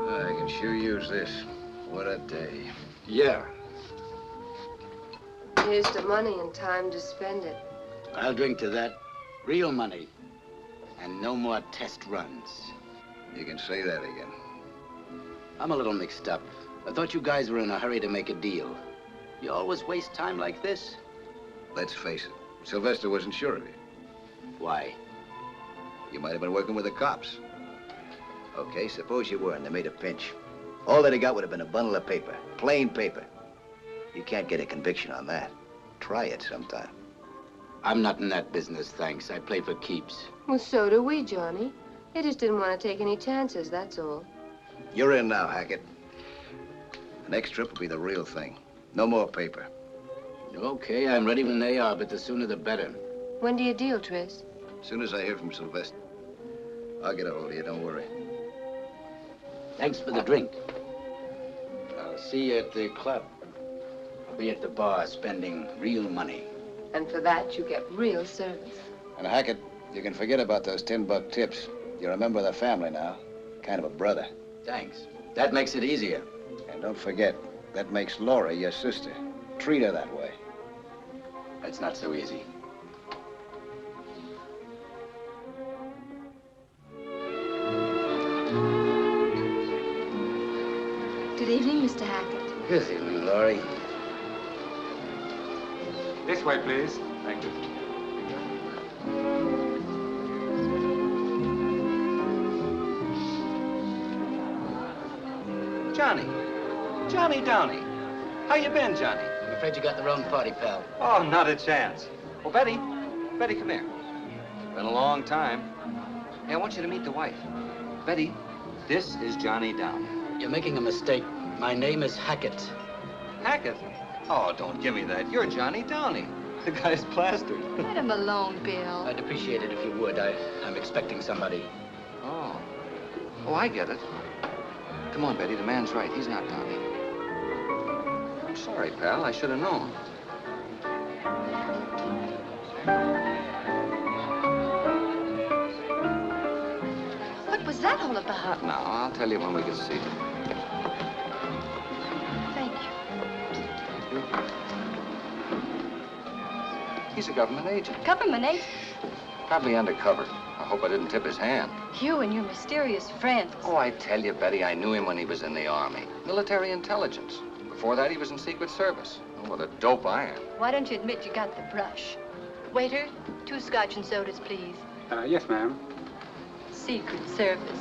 [SPEAKER 6] I can sure use this. What a day.
[SPEAKER 16] Yeah.
[SPEAKER 10] Here's the money and time to spend it.
[SPEAKER 2] I'll drink to that. Real money. And no more test runs.
[SPEAKER 6] You can say that again.
[SPEAKER 2] I'm a little mixed up. I thought you guys were in a hurry to make a deal. You always waste time like this?
[SPEAKER 6] Let's face it. Sylvester wasn't sure of you.
[SPEAKER 2] Why?
[SPEAKER 6] You might have been working with the cops. Okay, suppose you were and they made a pinch. All that he got would have been a bundle of paper. Plain paper. You can't get a conviction on that. Try it sometime.
[SPEAKER 2] I'm not in that business, thanks. I play for keeps.
[SPEAKER 10] Well, so do we, Johnny. They just didn't want to take any chances, that's all.
[SPEAKER 6] You're in now, Hackett. The next trip will be the real thing. No more paper.
[SPEAKER 2] Okay, I'm ready when they are, but the sooner the better.
[SPEAKER 10] When do you deal, Tris?
[SPEAKER 6] As soon as I hear from Sylvester, I'll get a hold of you, don't worry.
[SPEAKER 2] Thanks for the drink. I'll see you at the club. I'll be at the bar spending real money.
[SPEAKER 10] And for that, you get real service.
[SPEAKER 6] And Hackett, you can forget about those $10 tips. You're a member of the family now. Kind of a brother.
[SPEAKER 2] Thanks. That makes it easier.
[SPEAKER 6] And don't forget, that makes Laura your sister. Treat her that way.
[SPEAKER 2] That's not so easy.
[SPEAKER 10] Good evening, Mr. Hackett.
[SPEAKER 2] Good evening, Laurie.
[SPEAKER 14] This way, please.
[SPEAKER 8] Thank you.
[SPEAKER 18] Johnny Downey. How you been, Johnny?
[SPEAKER 2] I'm afraid you got the wrong party, pal.
[SPEAKER 18] Oh, not a chance. Well, Betty, come here. Been a long time. Hey, I want you to meet the wife. Betty, this is Johnny Downey.
[SPEAKER 2] You're making a mistake. My name is Hackett.
[SPEAKER 18] Hackett? Oh, don't give me that. You're Johnny Downey. The guy's plastered.
[SPEAKER 3] Let him alone, Bill.
[SPEAKER 2] I'd appreciate it if you would. I'm expecting somebody.
[SPEAKER 18] Oh. Oh, I get it. Come on, Betty, the man's right. He's not Donnie. I'm sorry, pal. I should have known.
[SPEAKER 10] What was that all about?
[SPEAKER 18] Now, I'll tell you when we can see them.
[SPEAKER 10] Thank you.
[SPEAKER 18] He's a government agent.
[SPEAKER 10] Government agent?
[SPEAKER 18] Probably undercover. I hope I didn't tip his hand.
[SPEAKER 10] You and your mysterious friends.
[SPEAKER 18] Oh, I tell you, Betty, I knew him when he was in the Army. Military intelligence. Before that, he was in Secret Service. Oh, what a dope I am.
[SPEAKER 10] Why don't you admit you got the brush? Waiter, 2 scotch and sodas, please.
[SPEAKER 14] Yes, ma'am.
[SPEAKER 10] Secret Service.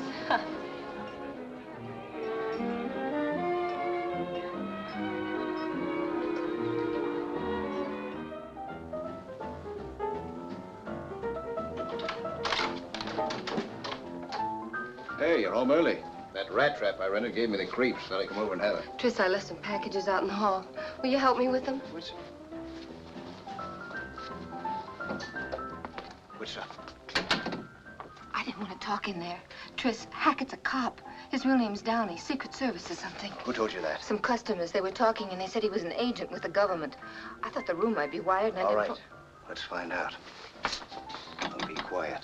[SPEAKER 6] Hey, you're home early. That rat trap I rented gave me the creeps. Thought I'd come over and have it.
[SPEAKER 12] Tris, I left some packages out in the hall. Will you help me with them?
[SPEAKER 6] What's up?
[SPEAKER 12] I didn't want to talk in there. Tris, Hackett's a cop. His real name's Downey, Secret Service or something.
[SPEAKER 6] Who told you that?
[SPEAKER 12] Some customers. They were talking, and they said he was an agent with the government. I thought the room might be wired, and I
[SPEAKER 6] All
[SPEAKER 12] didn't...
[SPEAKER 6] right. Let's find out. Don't be quiet.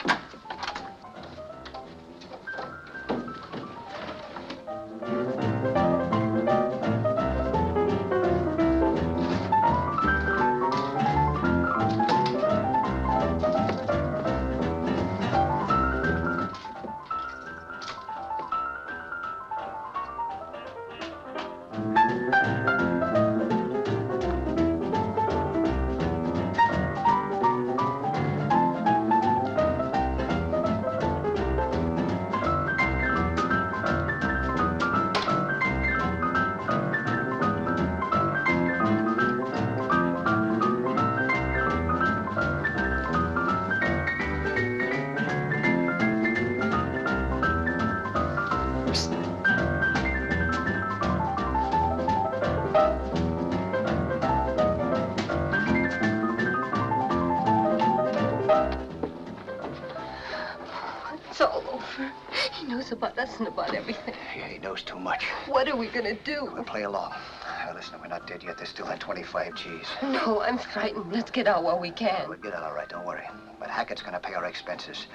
[SPEAKER 12] About us and about everything.
[SPEAKER 6] Yeah, he knows too much.
[SPEAKER 12] What are we gonna do?
[SPEAKER 6] We'll play along. Now, listen, we're not dead yet. There's still that 25 G's.
[SPEAKER 12] No, I'm frightened. Let's get out while we can.
[SPEAKER 6] We'll get out all right, don't worry. But Hackett's gonna pay our expenses.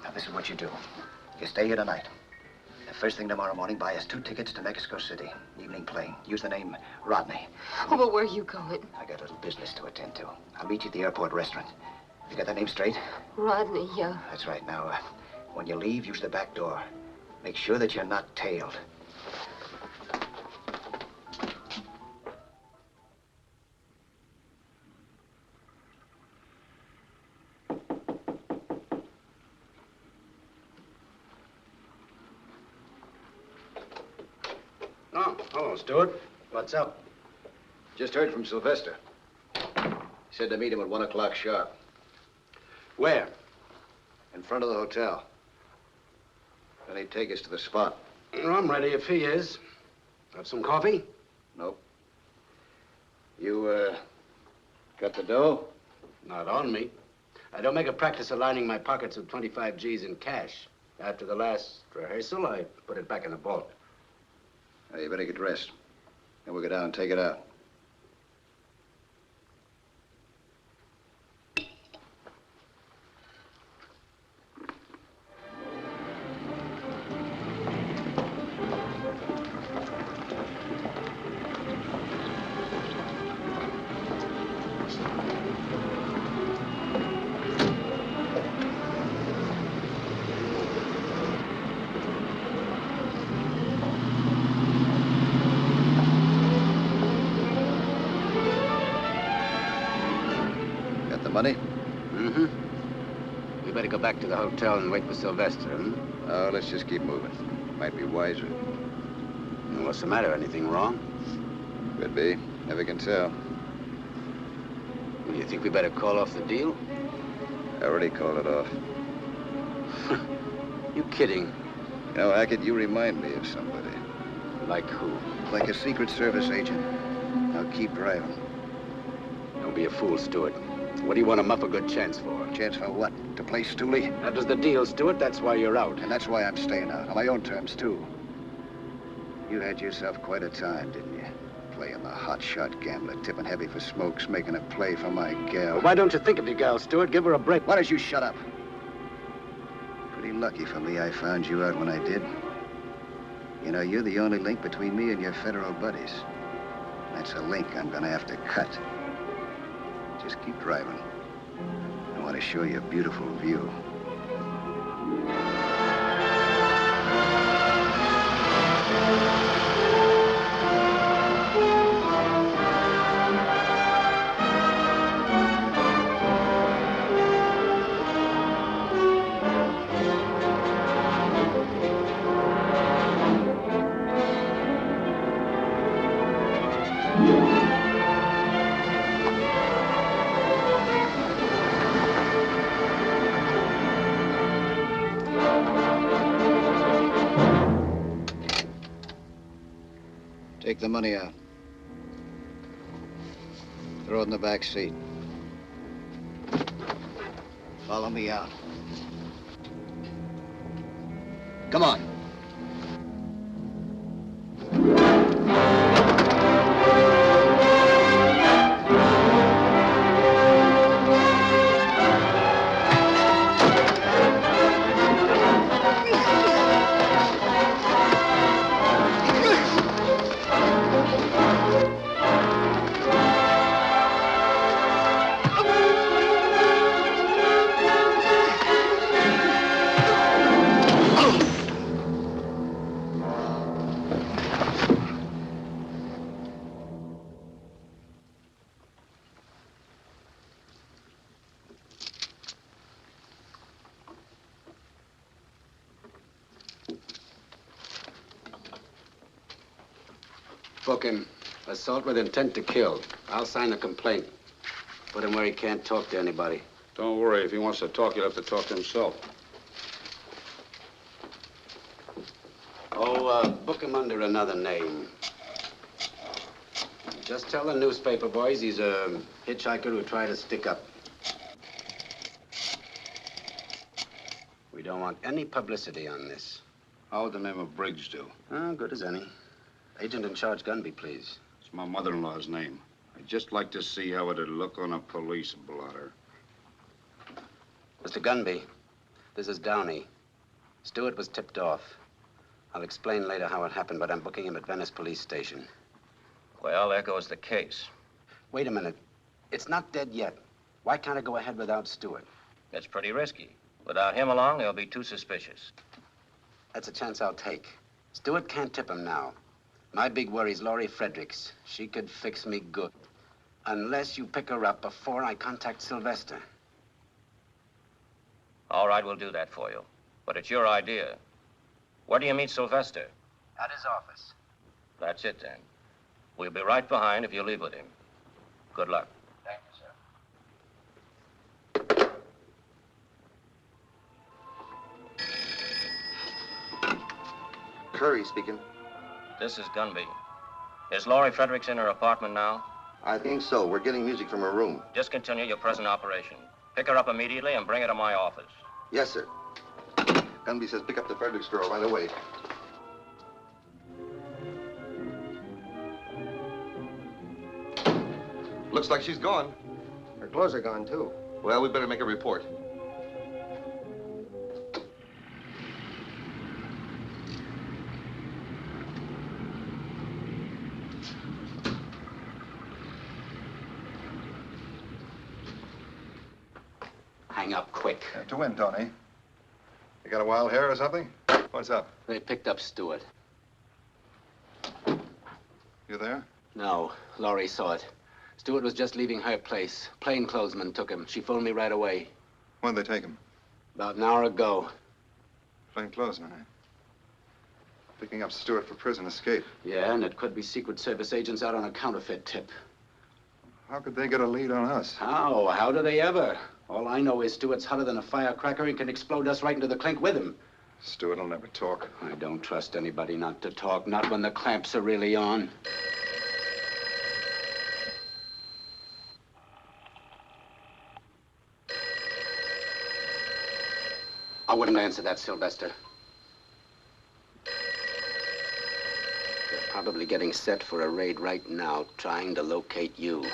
[SPEAKER 6] Now, this is what you do. You stay here tonight. The first thing tomorrow morning, buy us 2 tickets to Mexico City. Evening plane. Use the name Rodney.
[SPEAKER 12] Oh, but where are you going?
[SPEAKER 6] I got a little business to attend to. I'll meet you at the airport restaurant. You got that name straight?
[SPEAKER 12] Rodney, yeah.
[SPEAKER 6] That's right. Now, when you leave, use the back door. Make sure that you're not tailed.
[SPEAKER 2] Oh, hello, Stewart. What's up?
[SPEAKER 6] Just heard from Sylvester. He said to meet him at 1 o'clock sharp.
[SPEAKER 2] Where?
[SPEAKER 6] In front of the hotel. Then he'd take us to the spot.
[SPEAKER 2] Well, I'm ready if he is. Have some coffee?
[SPEAKER 6] Nope. You, got the dough?
[SPEAKER 2] Not on me. I don't make a practice of lining my pockets with 25 G's in cash. After the last rehearsal, I put it back in the vault.
[SPEAKER 6] Hey, you better get dressed. Then we'll go down and take it out. Money?
[SPEAKER 2] Mm-hmm. We better go back to the hotel and wait for Sylvester, hmm?
[SPEAKER 6] Oh, let's just keep moving. Might be wiser.
[SPEAKER 2] What's the matter? Anything wrong?
[SPEAKER 6] Could be. Never can tell.
[SPEAKER 2] Do you think we better call off the deal?
[SPEAKER 6] I already called it off.
[SPEAKER 2] You kidding?
[SPEAKER 6] You know, Hackett, you remind me of somebody.
[SPEAKER 2] Like who?
[SPEAKER 6] Like a Secret Service agent. Now keep driving.
[SPEAKER 2] Don't be a fool, Stewart. What do you want to muff a good chance for?
[SPEAKER 6] Chance for what? To play Stooley?
[SPEAKER 2] That was the deal, Stewart. That's why you're out.
[SPEAKER 6] And that's why I'm staying out. On my own terms, too. You had yourself quite a time, didn't you? Playing the hotshot gambler, tipping heavy for smokes, making a play for my gal.
[SPEAKER 2] Well, why don't you think of your gal, Stewart? Give her a break.
[SPEAKER 6] Why don't you shut up? Pretty lucky for me I found you out when I did. You know, you're the only link between me and your federal buddies. That's a link I'm gonna have to cut. Just keep driving. I want to show you a beautiful view. Take the money out. Throw it in the back seat. Follow me out. Come on.
[SPEAKER 2] Book him. Assault with intent to kill. I'll sign the complaint. Put him where he can't talk to anybody.
[SPEAKER 7] Don't worry. If he wants to talk, he'll have to talk to himself.
[SPEAKER 2] Oh, book him under another name. Just tell the newspaper boys he's a hitchhiker who tried to stick up. We don't want any publicity on this.
[SPEAKER 7] How would the name of Briggs do?
[SPEAKER 2] Oh, good as any. Agent in charge, Gunby, please.
[SPEAKER 7] It's my mother-in-law's name. I'd just like to see how it'd look on a police blotter.
[SPEAKER 2] Mr. Gunby, this is Downey. Stewart was tipped off. I'll explain later how it happened, but I'm booking him at Venice Police Station.
[SPEAKER 8] Well, there goes the case.
[SPEAKER 2] Wait a minute. It's not dead yet. Why can't I go ahead without Stewart?
[SPEAKER 8] It's pretty risky. Without him along, they'll be too suspicious.
[SPEAKER 2] That's a chance I'll take. Stewart can't tip him now. My big worry's Laurie Fredericks. She could fix me good. Unless you pick her up before I contact Sylvester.
[SPEAKER 8] All right, we'll do that for you. But it's your idea. Where do you meet Sylvester?
[SPEAKER 2] At his office.
[SPEAKER 8] That's it, then. We'll be right behind if you leave with him. Good luck.
[SPEAKER 2] Thank you, sir.
[SPEAKER 17] Curry speaking.
[SPEAKER 8] This is Gunby. Is Laurie Fredericks in her apartment now?
[SPEAKER 17] I think so. We're getting music from her room.
[SPEAKER 8] Discontinue your present operation. Pick her up immediately and bring her to my office.
[SPEAKER 17] Yes, sir. Gunby says pick up the Fredericks girl right away.
[SPEAKER 16] Looks like she's gone.
[SPEAKER 17] Her clothes are gone, too.
[SPEAKER 16] Well, we better make a report.
[SPEAKER 2] Hang up quick.
[SPEAKER 16] To win, Tony. You got a wild hair or something? What's up?
[SPEAKER 2] They picked up Stewart.
[SPEAKER 16] You there?
[SPEAKER 2] No, Laurie saw it. Stewart was just leaving her place. Plainclothesman took him. She phoned me right away.
[SPEAKER 16] When'd they take him?
[SPEAKER 2] About an hour ago.
[SPEAKER 16] Plainclothesman, eh? Picking up Stewart for prison escape.
[SPEAKER 2] Yeah, and it could be Secret Service agents out on a counterfeit tip.
[SPEAKER 16] How could they get a lead on us?
[SPEAKER 2] How? How do they ever? All I know is Stewart's hotter than a firecracker and can explode us right into the clink with him.
[SPEAKER 16] Stewart will never talk.
[SPEAKER 2] I don't trust anybody not to talk, not when the clamps are really on. I wouldn't answer that, Sylvester. probably getting set for a raid right now, trying to locate you.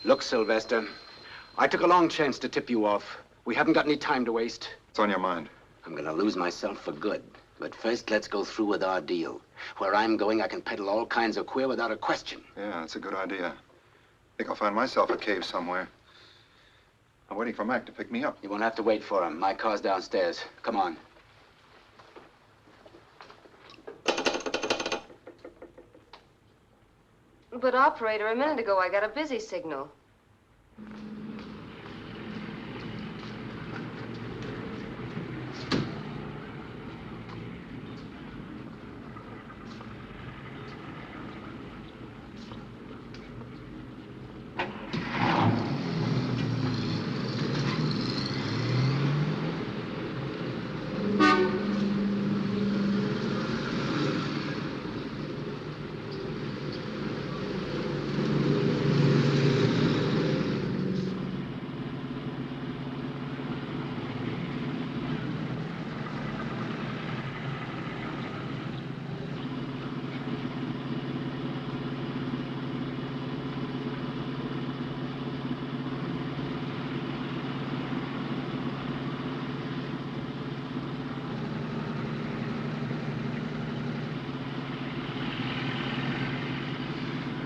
[SPEAKER 2] Look, Sylvester, I took a long chance to tip you off. We haven't got any time to waste.
[SPEAKER 16] What's on your mind?
[SPEAKER 2] I'm gonna lose myself for good. But first, let's go through with our deal. Where I'm going, I can peddle all kinds of queer without a question.
[SPEAKER 16] Yeah, that's a good idea. I think I'll find myself a cave somewhere. I'm waiting for Mac to pick me up.
[SPEAKER 2] You won't have to wait for him. My car's downstairs. Come on.
[SPEAKER 12] But, operator, a minute ago I got a busy signal.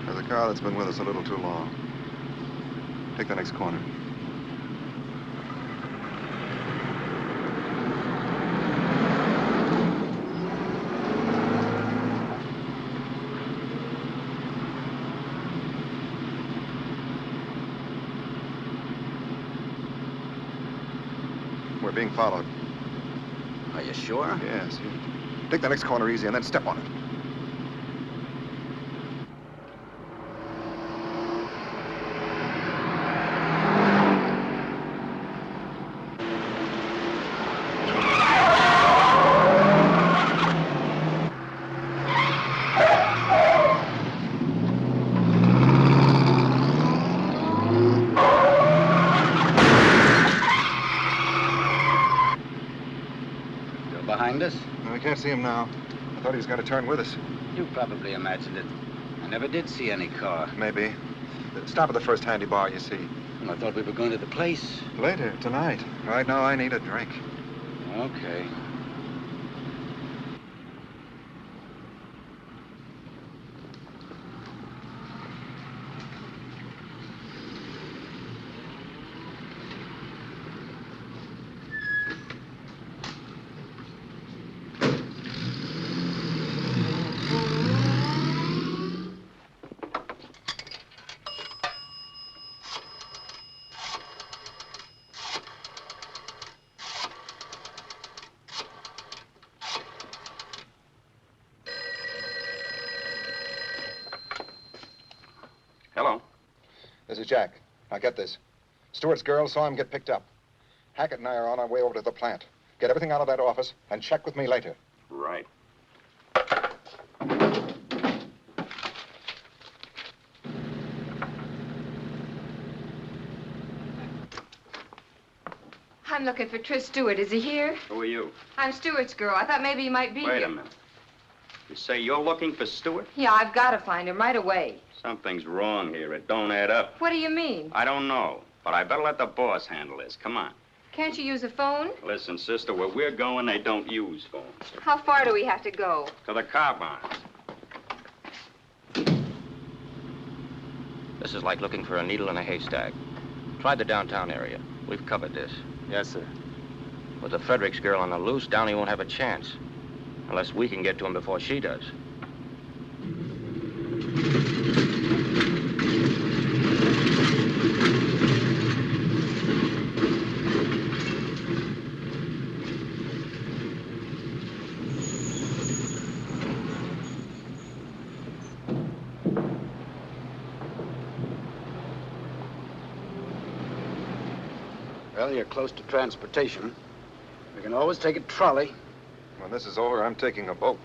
[SPEAKER 16] There's a car that's been with us a little too long. Take the next corner. We're being followed.
[SPEAKER 2] Are you sure?
[SPEAKER 16] Yes. Take the next corner easy and then step on it.
[SPEAKER 2] Behind us?
[SPEAKER 16] I can't see him now. I thought he was going to turn with us.
[SPEAKER 2] You probably imagined it. I never did see any car.
[SPEAKER 16] Maybe. Stop at the first handy bar you see.
[SPEAKER 2] Well, I thought we were going to the place.
[SPEAKER 16] Later, tonight. Right now, I need a drink.
[SPEAKER 2] Okay.
[SPEAKER 7] Hello.
[SPEAKER 16] This is Jack. Now get this. Stewart's girl saw him get picked up. Hackett and I are on our way over to the plant. Get everything out of that office and check with me later.
[SPEAKER 7] Right.
[SPEAKER 10] I'm looking for Tris Stewart. Is he here?
[SPEAKER 8] Who are you?
[SPEAKER 10] I'm Stewart's girl. I thought maybe he might be
[SPEAKER 8] Wait
[SPEAKER 10] here.
[SPEAKER 8] a minute. You say you're looking for Stewart?
[SPEAKER 10] Yeah, I've got to find him right away.
[SPEAKER 8] Something's wrong here. It don't add up.
[SPEAKER 10] What do you mean?
[SPEAKER 8] I don't know, but I better let the boss handle this. Come on.
[SPEAKER 10] Can't you use a phone?
[SPEAKER 8] Listen, sister, where we're going, they don't use phones.
[SPEAKER 10] How far do we have to go?
[SPEAKER 8] To the car barn. This is like looking for a needle in a haystack. Try the downtown area. We've covered this.
[SPEAKER 2] Yes, sir.
[SPEAKER 8] With the Fredericks girl on the loose, Downey won't have a chance. Unless we can get to him before she does.
[SPEAKER 2] Well, you're close to transportation. We can always take a trolley.
[SPEAKER 16] When this is over, I'm taking a boat.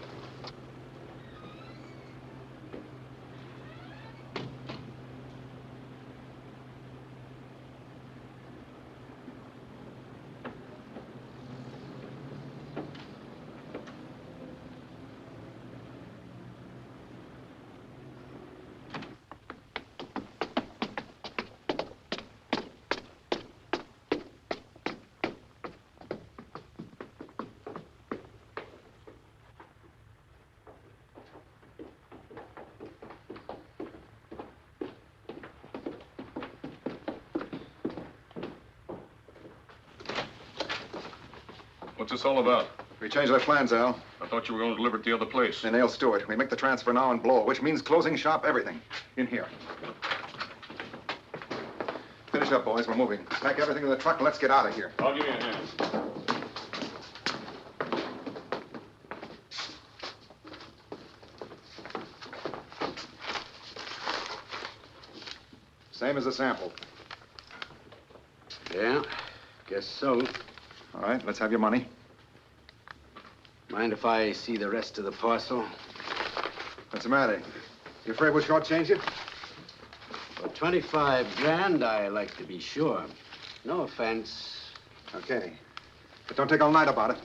[SPEAKER 19] What's this all about?
[SPEAKER 16] We changed our plans, Al.
[SPEAKER 19] I thought you were going to deliver it to the other place.
[SPEAKER 16] They nail Stewart. We make the transfer now and blow, which means closing shop, everything. In here. Finish up, boys. We're moving. Pack everything in the truck and let's get out of here.
[SPEAKER 19] I'll give you a hand.
[SPEAKER 16] Same as the sample.
[SPEAKER 2] Yeah, guess so.
[SPEAKER 16] All right, let's have your money.
[SPEAKER 2] Mind if I see the rest of the parcel?
[SPEAKER 16] What's the matter? You afraid we'll shortchange you?
[SPEAKER 2] For 25 grand, I like to be sure. No offense.
[SPEAKER 16] Okay. But don't take all night about it.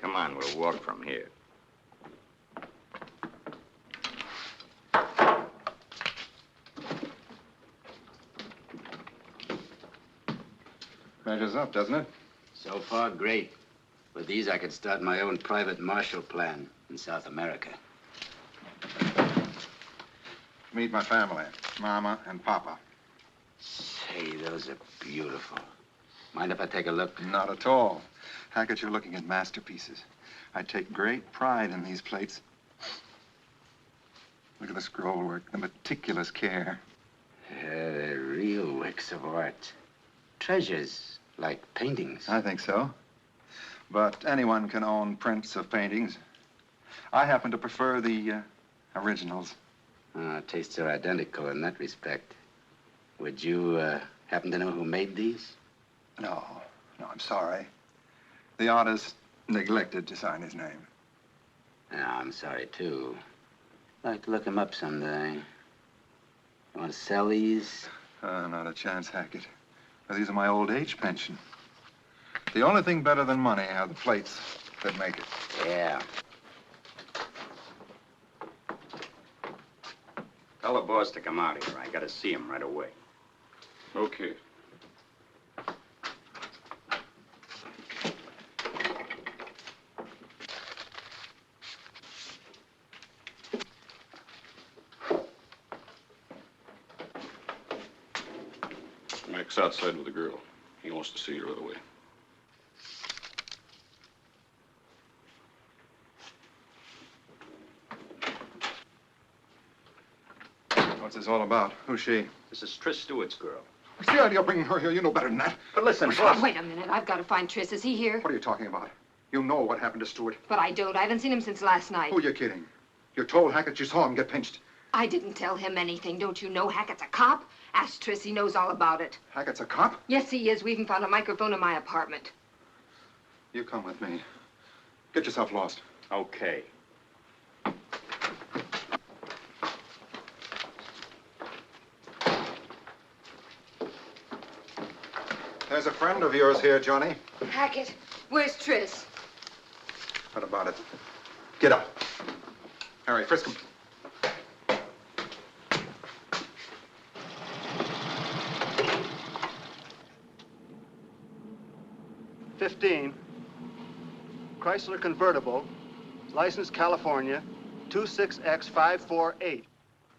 [SPEAKER 8] Come on, we'll walk from here.
[SPEAKER 16] Measures up, doesn't it?
[SPEAKER 2] So far, great. With these, I could start my own private Marshall Plan in South America.
[SPEAKER 16] Meet my family, Mama and Papa.
[SPEAKER 2] Say, those are beautiful. Mind if I take a look?
[SPEAKER 16] Not at all. Hackett, you're looking at masterpieces. I take great pride in these plates. Look at the scroll work, the meticulous care.
[SPEAKER 2] They're real works of art. Treasures, like paintings.
[SPEAKER 16] I think so. But anyone can own prints of paintings. I happen to prefer the originals.
[SPEAKER 2] Tastes are identical in that respect. Would you happen to know who made these?
[SPEAKER 16] No, I'm sorry. The artist neglected to sign his name.
[SPEAKER 2] Yeah, I'm sorry, too. I'd like to look him up someday. You want to sell these?
[SPEAKER 16] Not a chance, Hackett. These are my old age pension. The only thing better than money are the plates that make it.
[SPEAKER 2] Yeah.
[SPEAKER 8] Tell the boss to come out here. I gotta see him right away.
[SPEAKER 19] Okay. Mac's outside with the girl. He wants to see her right away.
[SPEAKER 16] What's this all about? Who's she?
[SPEAKER 8] This is Tris Stewart's girl.
[SPEAKER 16] What's the idea of bringing her here? You know better than that.
[SPEAKER 8] But listen, boss.
[SPEAKER 3] Wait a minute. I've got to find Tris. Is he here?
[SPEAKER 16] What are you talking about? You know what happened to Stewart.
[SPEAKER 3] But I don't. I haven't seen him since last night.
[SPEAKER 16] Who are you kidding? You told Hackett you saw him get pinched.
[SPEAKER 3] I didn't tell him anything. Don't you know Hackett's a cop? Ask Tris. He knows all about it.
[SPEAKER 16] Hackett's a cop?
[SPEAKER 3] Yes, he is. We even found a microphone in my apartment.
[SPEAKER 16] You come with me. Get yourself lost.
[SPEAKER 8] Okay.
[SPEAKER 16] There's a friend of yours here, Johnny.
[SPEAKER 3] Hackett, where's Tris?
[SPEAKER 16] What about it? Get up. Harry, frisk him.
[SPEAKER 20] $15. Chrysler convertible, license California, 26X548.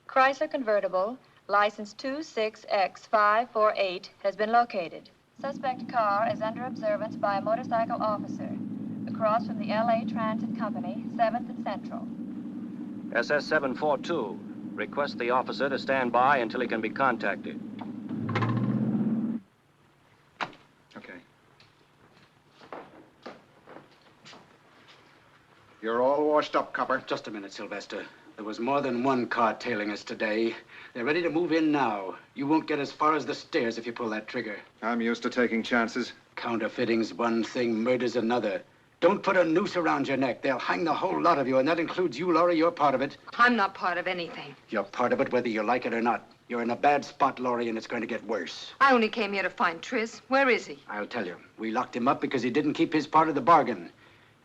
[SPEAKER 21] Chrysler convertible, license 26X548, has been located. Suspect car is under observance by a motorcycle officer across from the LA Transit Company, 7th and Central.
[SPEAKER 9] SS 742. Request the officer to stand by until he can be contacted.
[SPEAKER 16] Okay. You're all washed up, copper.
[SPEAKER 2] Just a minute, Sylvester. There was more than one car tailing us today. They're ready to move in now. You won't get as far as the stairs if you pull that trigger.
[SPEAKER 16] I'm used to taking chances.
[SPEAKER 2] Counterfeiting's one thing, murder's another. Don't put a noose around your neck. They'll hang the whole lot of you, and that includes you, Laurie. You're part of it.
[SPEAKER 3] I'm not part of anything.
[SPEAKER 2] You're part of it whether you like it or not. You're in a bad spot, Laurie, and it's going to get worse.
[SPEAKER 3] I only came here to find Tris. Where is he?
[SPEAKER 2] I'll tell you. We locked him up because he didn't keep his part of the bargain.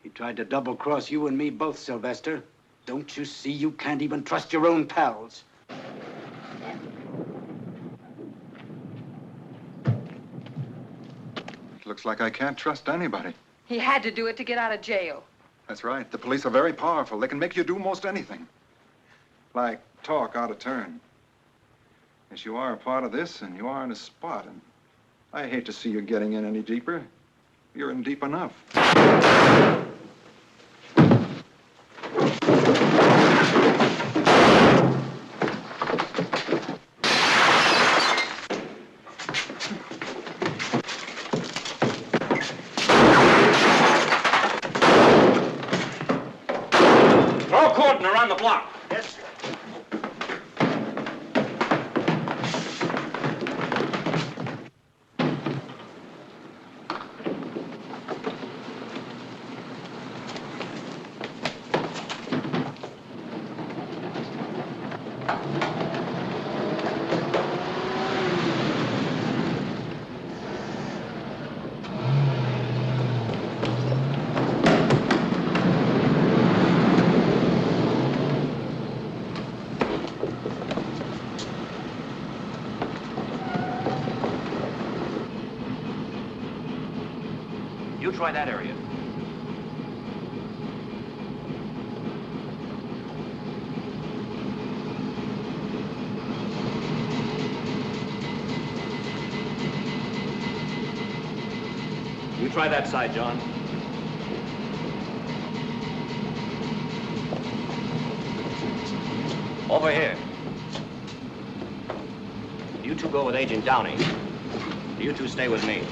[SPEAKER 2] He tried to double-cross you and me both, Sylvester. Don't you see you can't even trust your own pals?
[SPEAKER 16] It looks like I can't trust anybody.
[SPEAKER 12] He had to do it to get out of jail.
[SPEAKER 16] That's right. The police are very powerful. They can make you do most anything. Like talk out of turn. Yes, you are a part of this, and you are in a spot, and I hate to see you getting in any deeper. You're in deep enough.
[SPEAKER 9] Throw a cordon around the block.
[SPEAKER 15] Yes, sir.
[SPEAKER 9] You try that area. You try that side, John. Over here. You two go with Agent Downey. You two stay with me.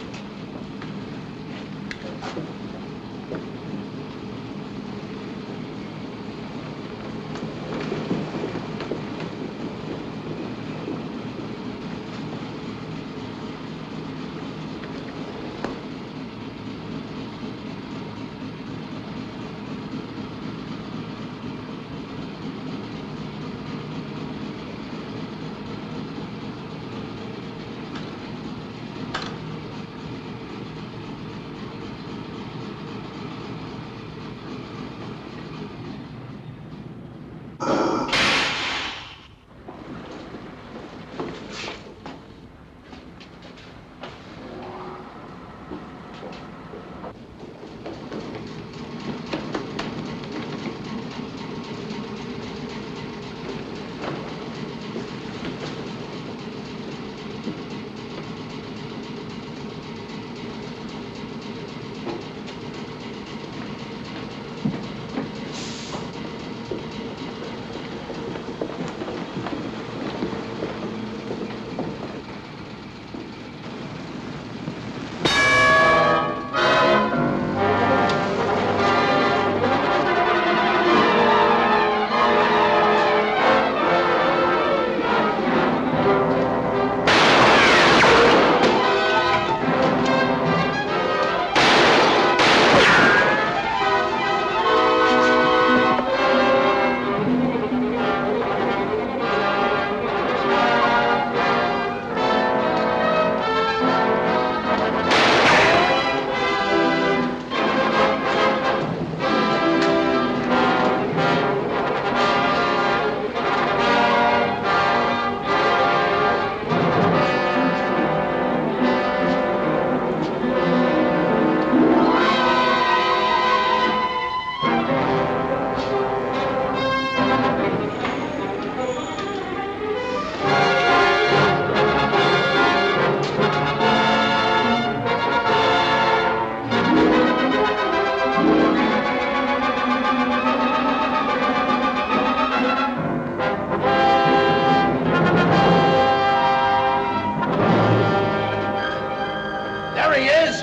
[SPEAKER 15] There he is!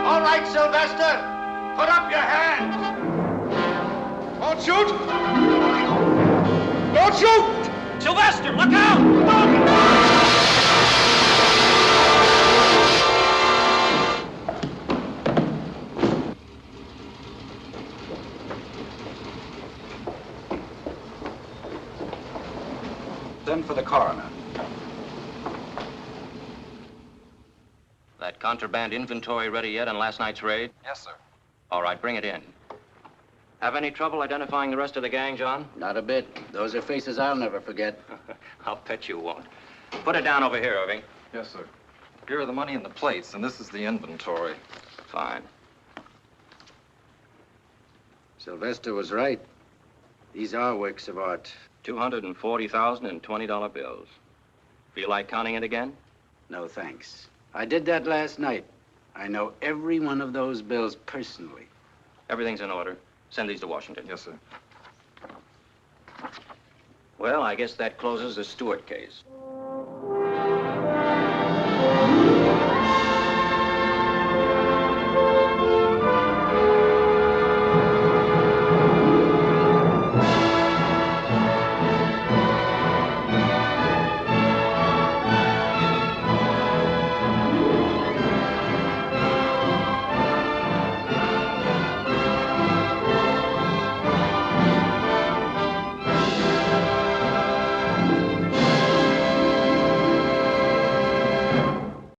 [SPEAKER 15] All right, Sylvester, put up your hands! Don't shoot! Don't shoot!
[SPEAKER 9] Sylvester, look out!
[SPEAKER 6] Send for the coroner.
[SPEAKER 9] That contraband inventory ready yet on last night's raid?
[SPEAKER 16] Yes, sir.
[SPEAKER 9] All right, bring it in. Have any trouble identifying the rest of the gang, John?
[SPEAKER 2] Not a bit. Those are faces I'll never forget.
[SPEAKER 9] I'll bet you won't. Put it down over here, Irving.
[SPEAKER 16] Yes, sir.
[SPEAKER 5] Here are the money and the plates, and this is the inventory.
[SPEAKER 8] Fine.
[SPEAKER 2] Sylvester was right. These are works of art.
[SPEAKER 8] 240,000 in $20 bills. Feel like counting it again?
[SPEAKER 2] No, thanks. I did that last night. I know every one of those bills personally.
[SPEAKER 8] Everything's in order. Send these to Washington.
[SPEAKER 5] Yes, sir.
[SPEAKER 8] Well, I guess that closes the Stewart case.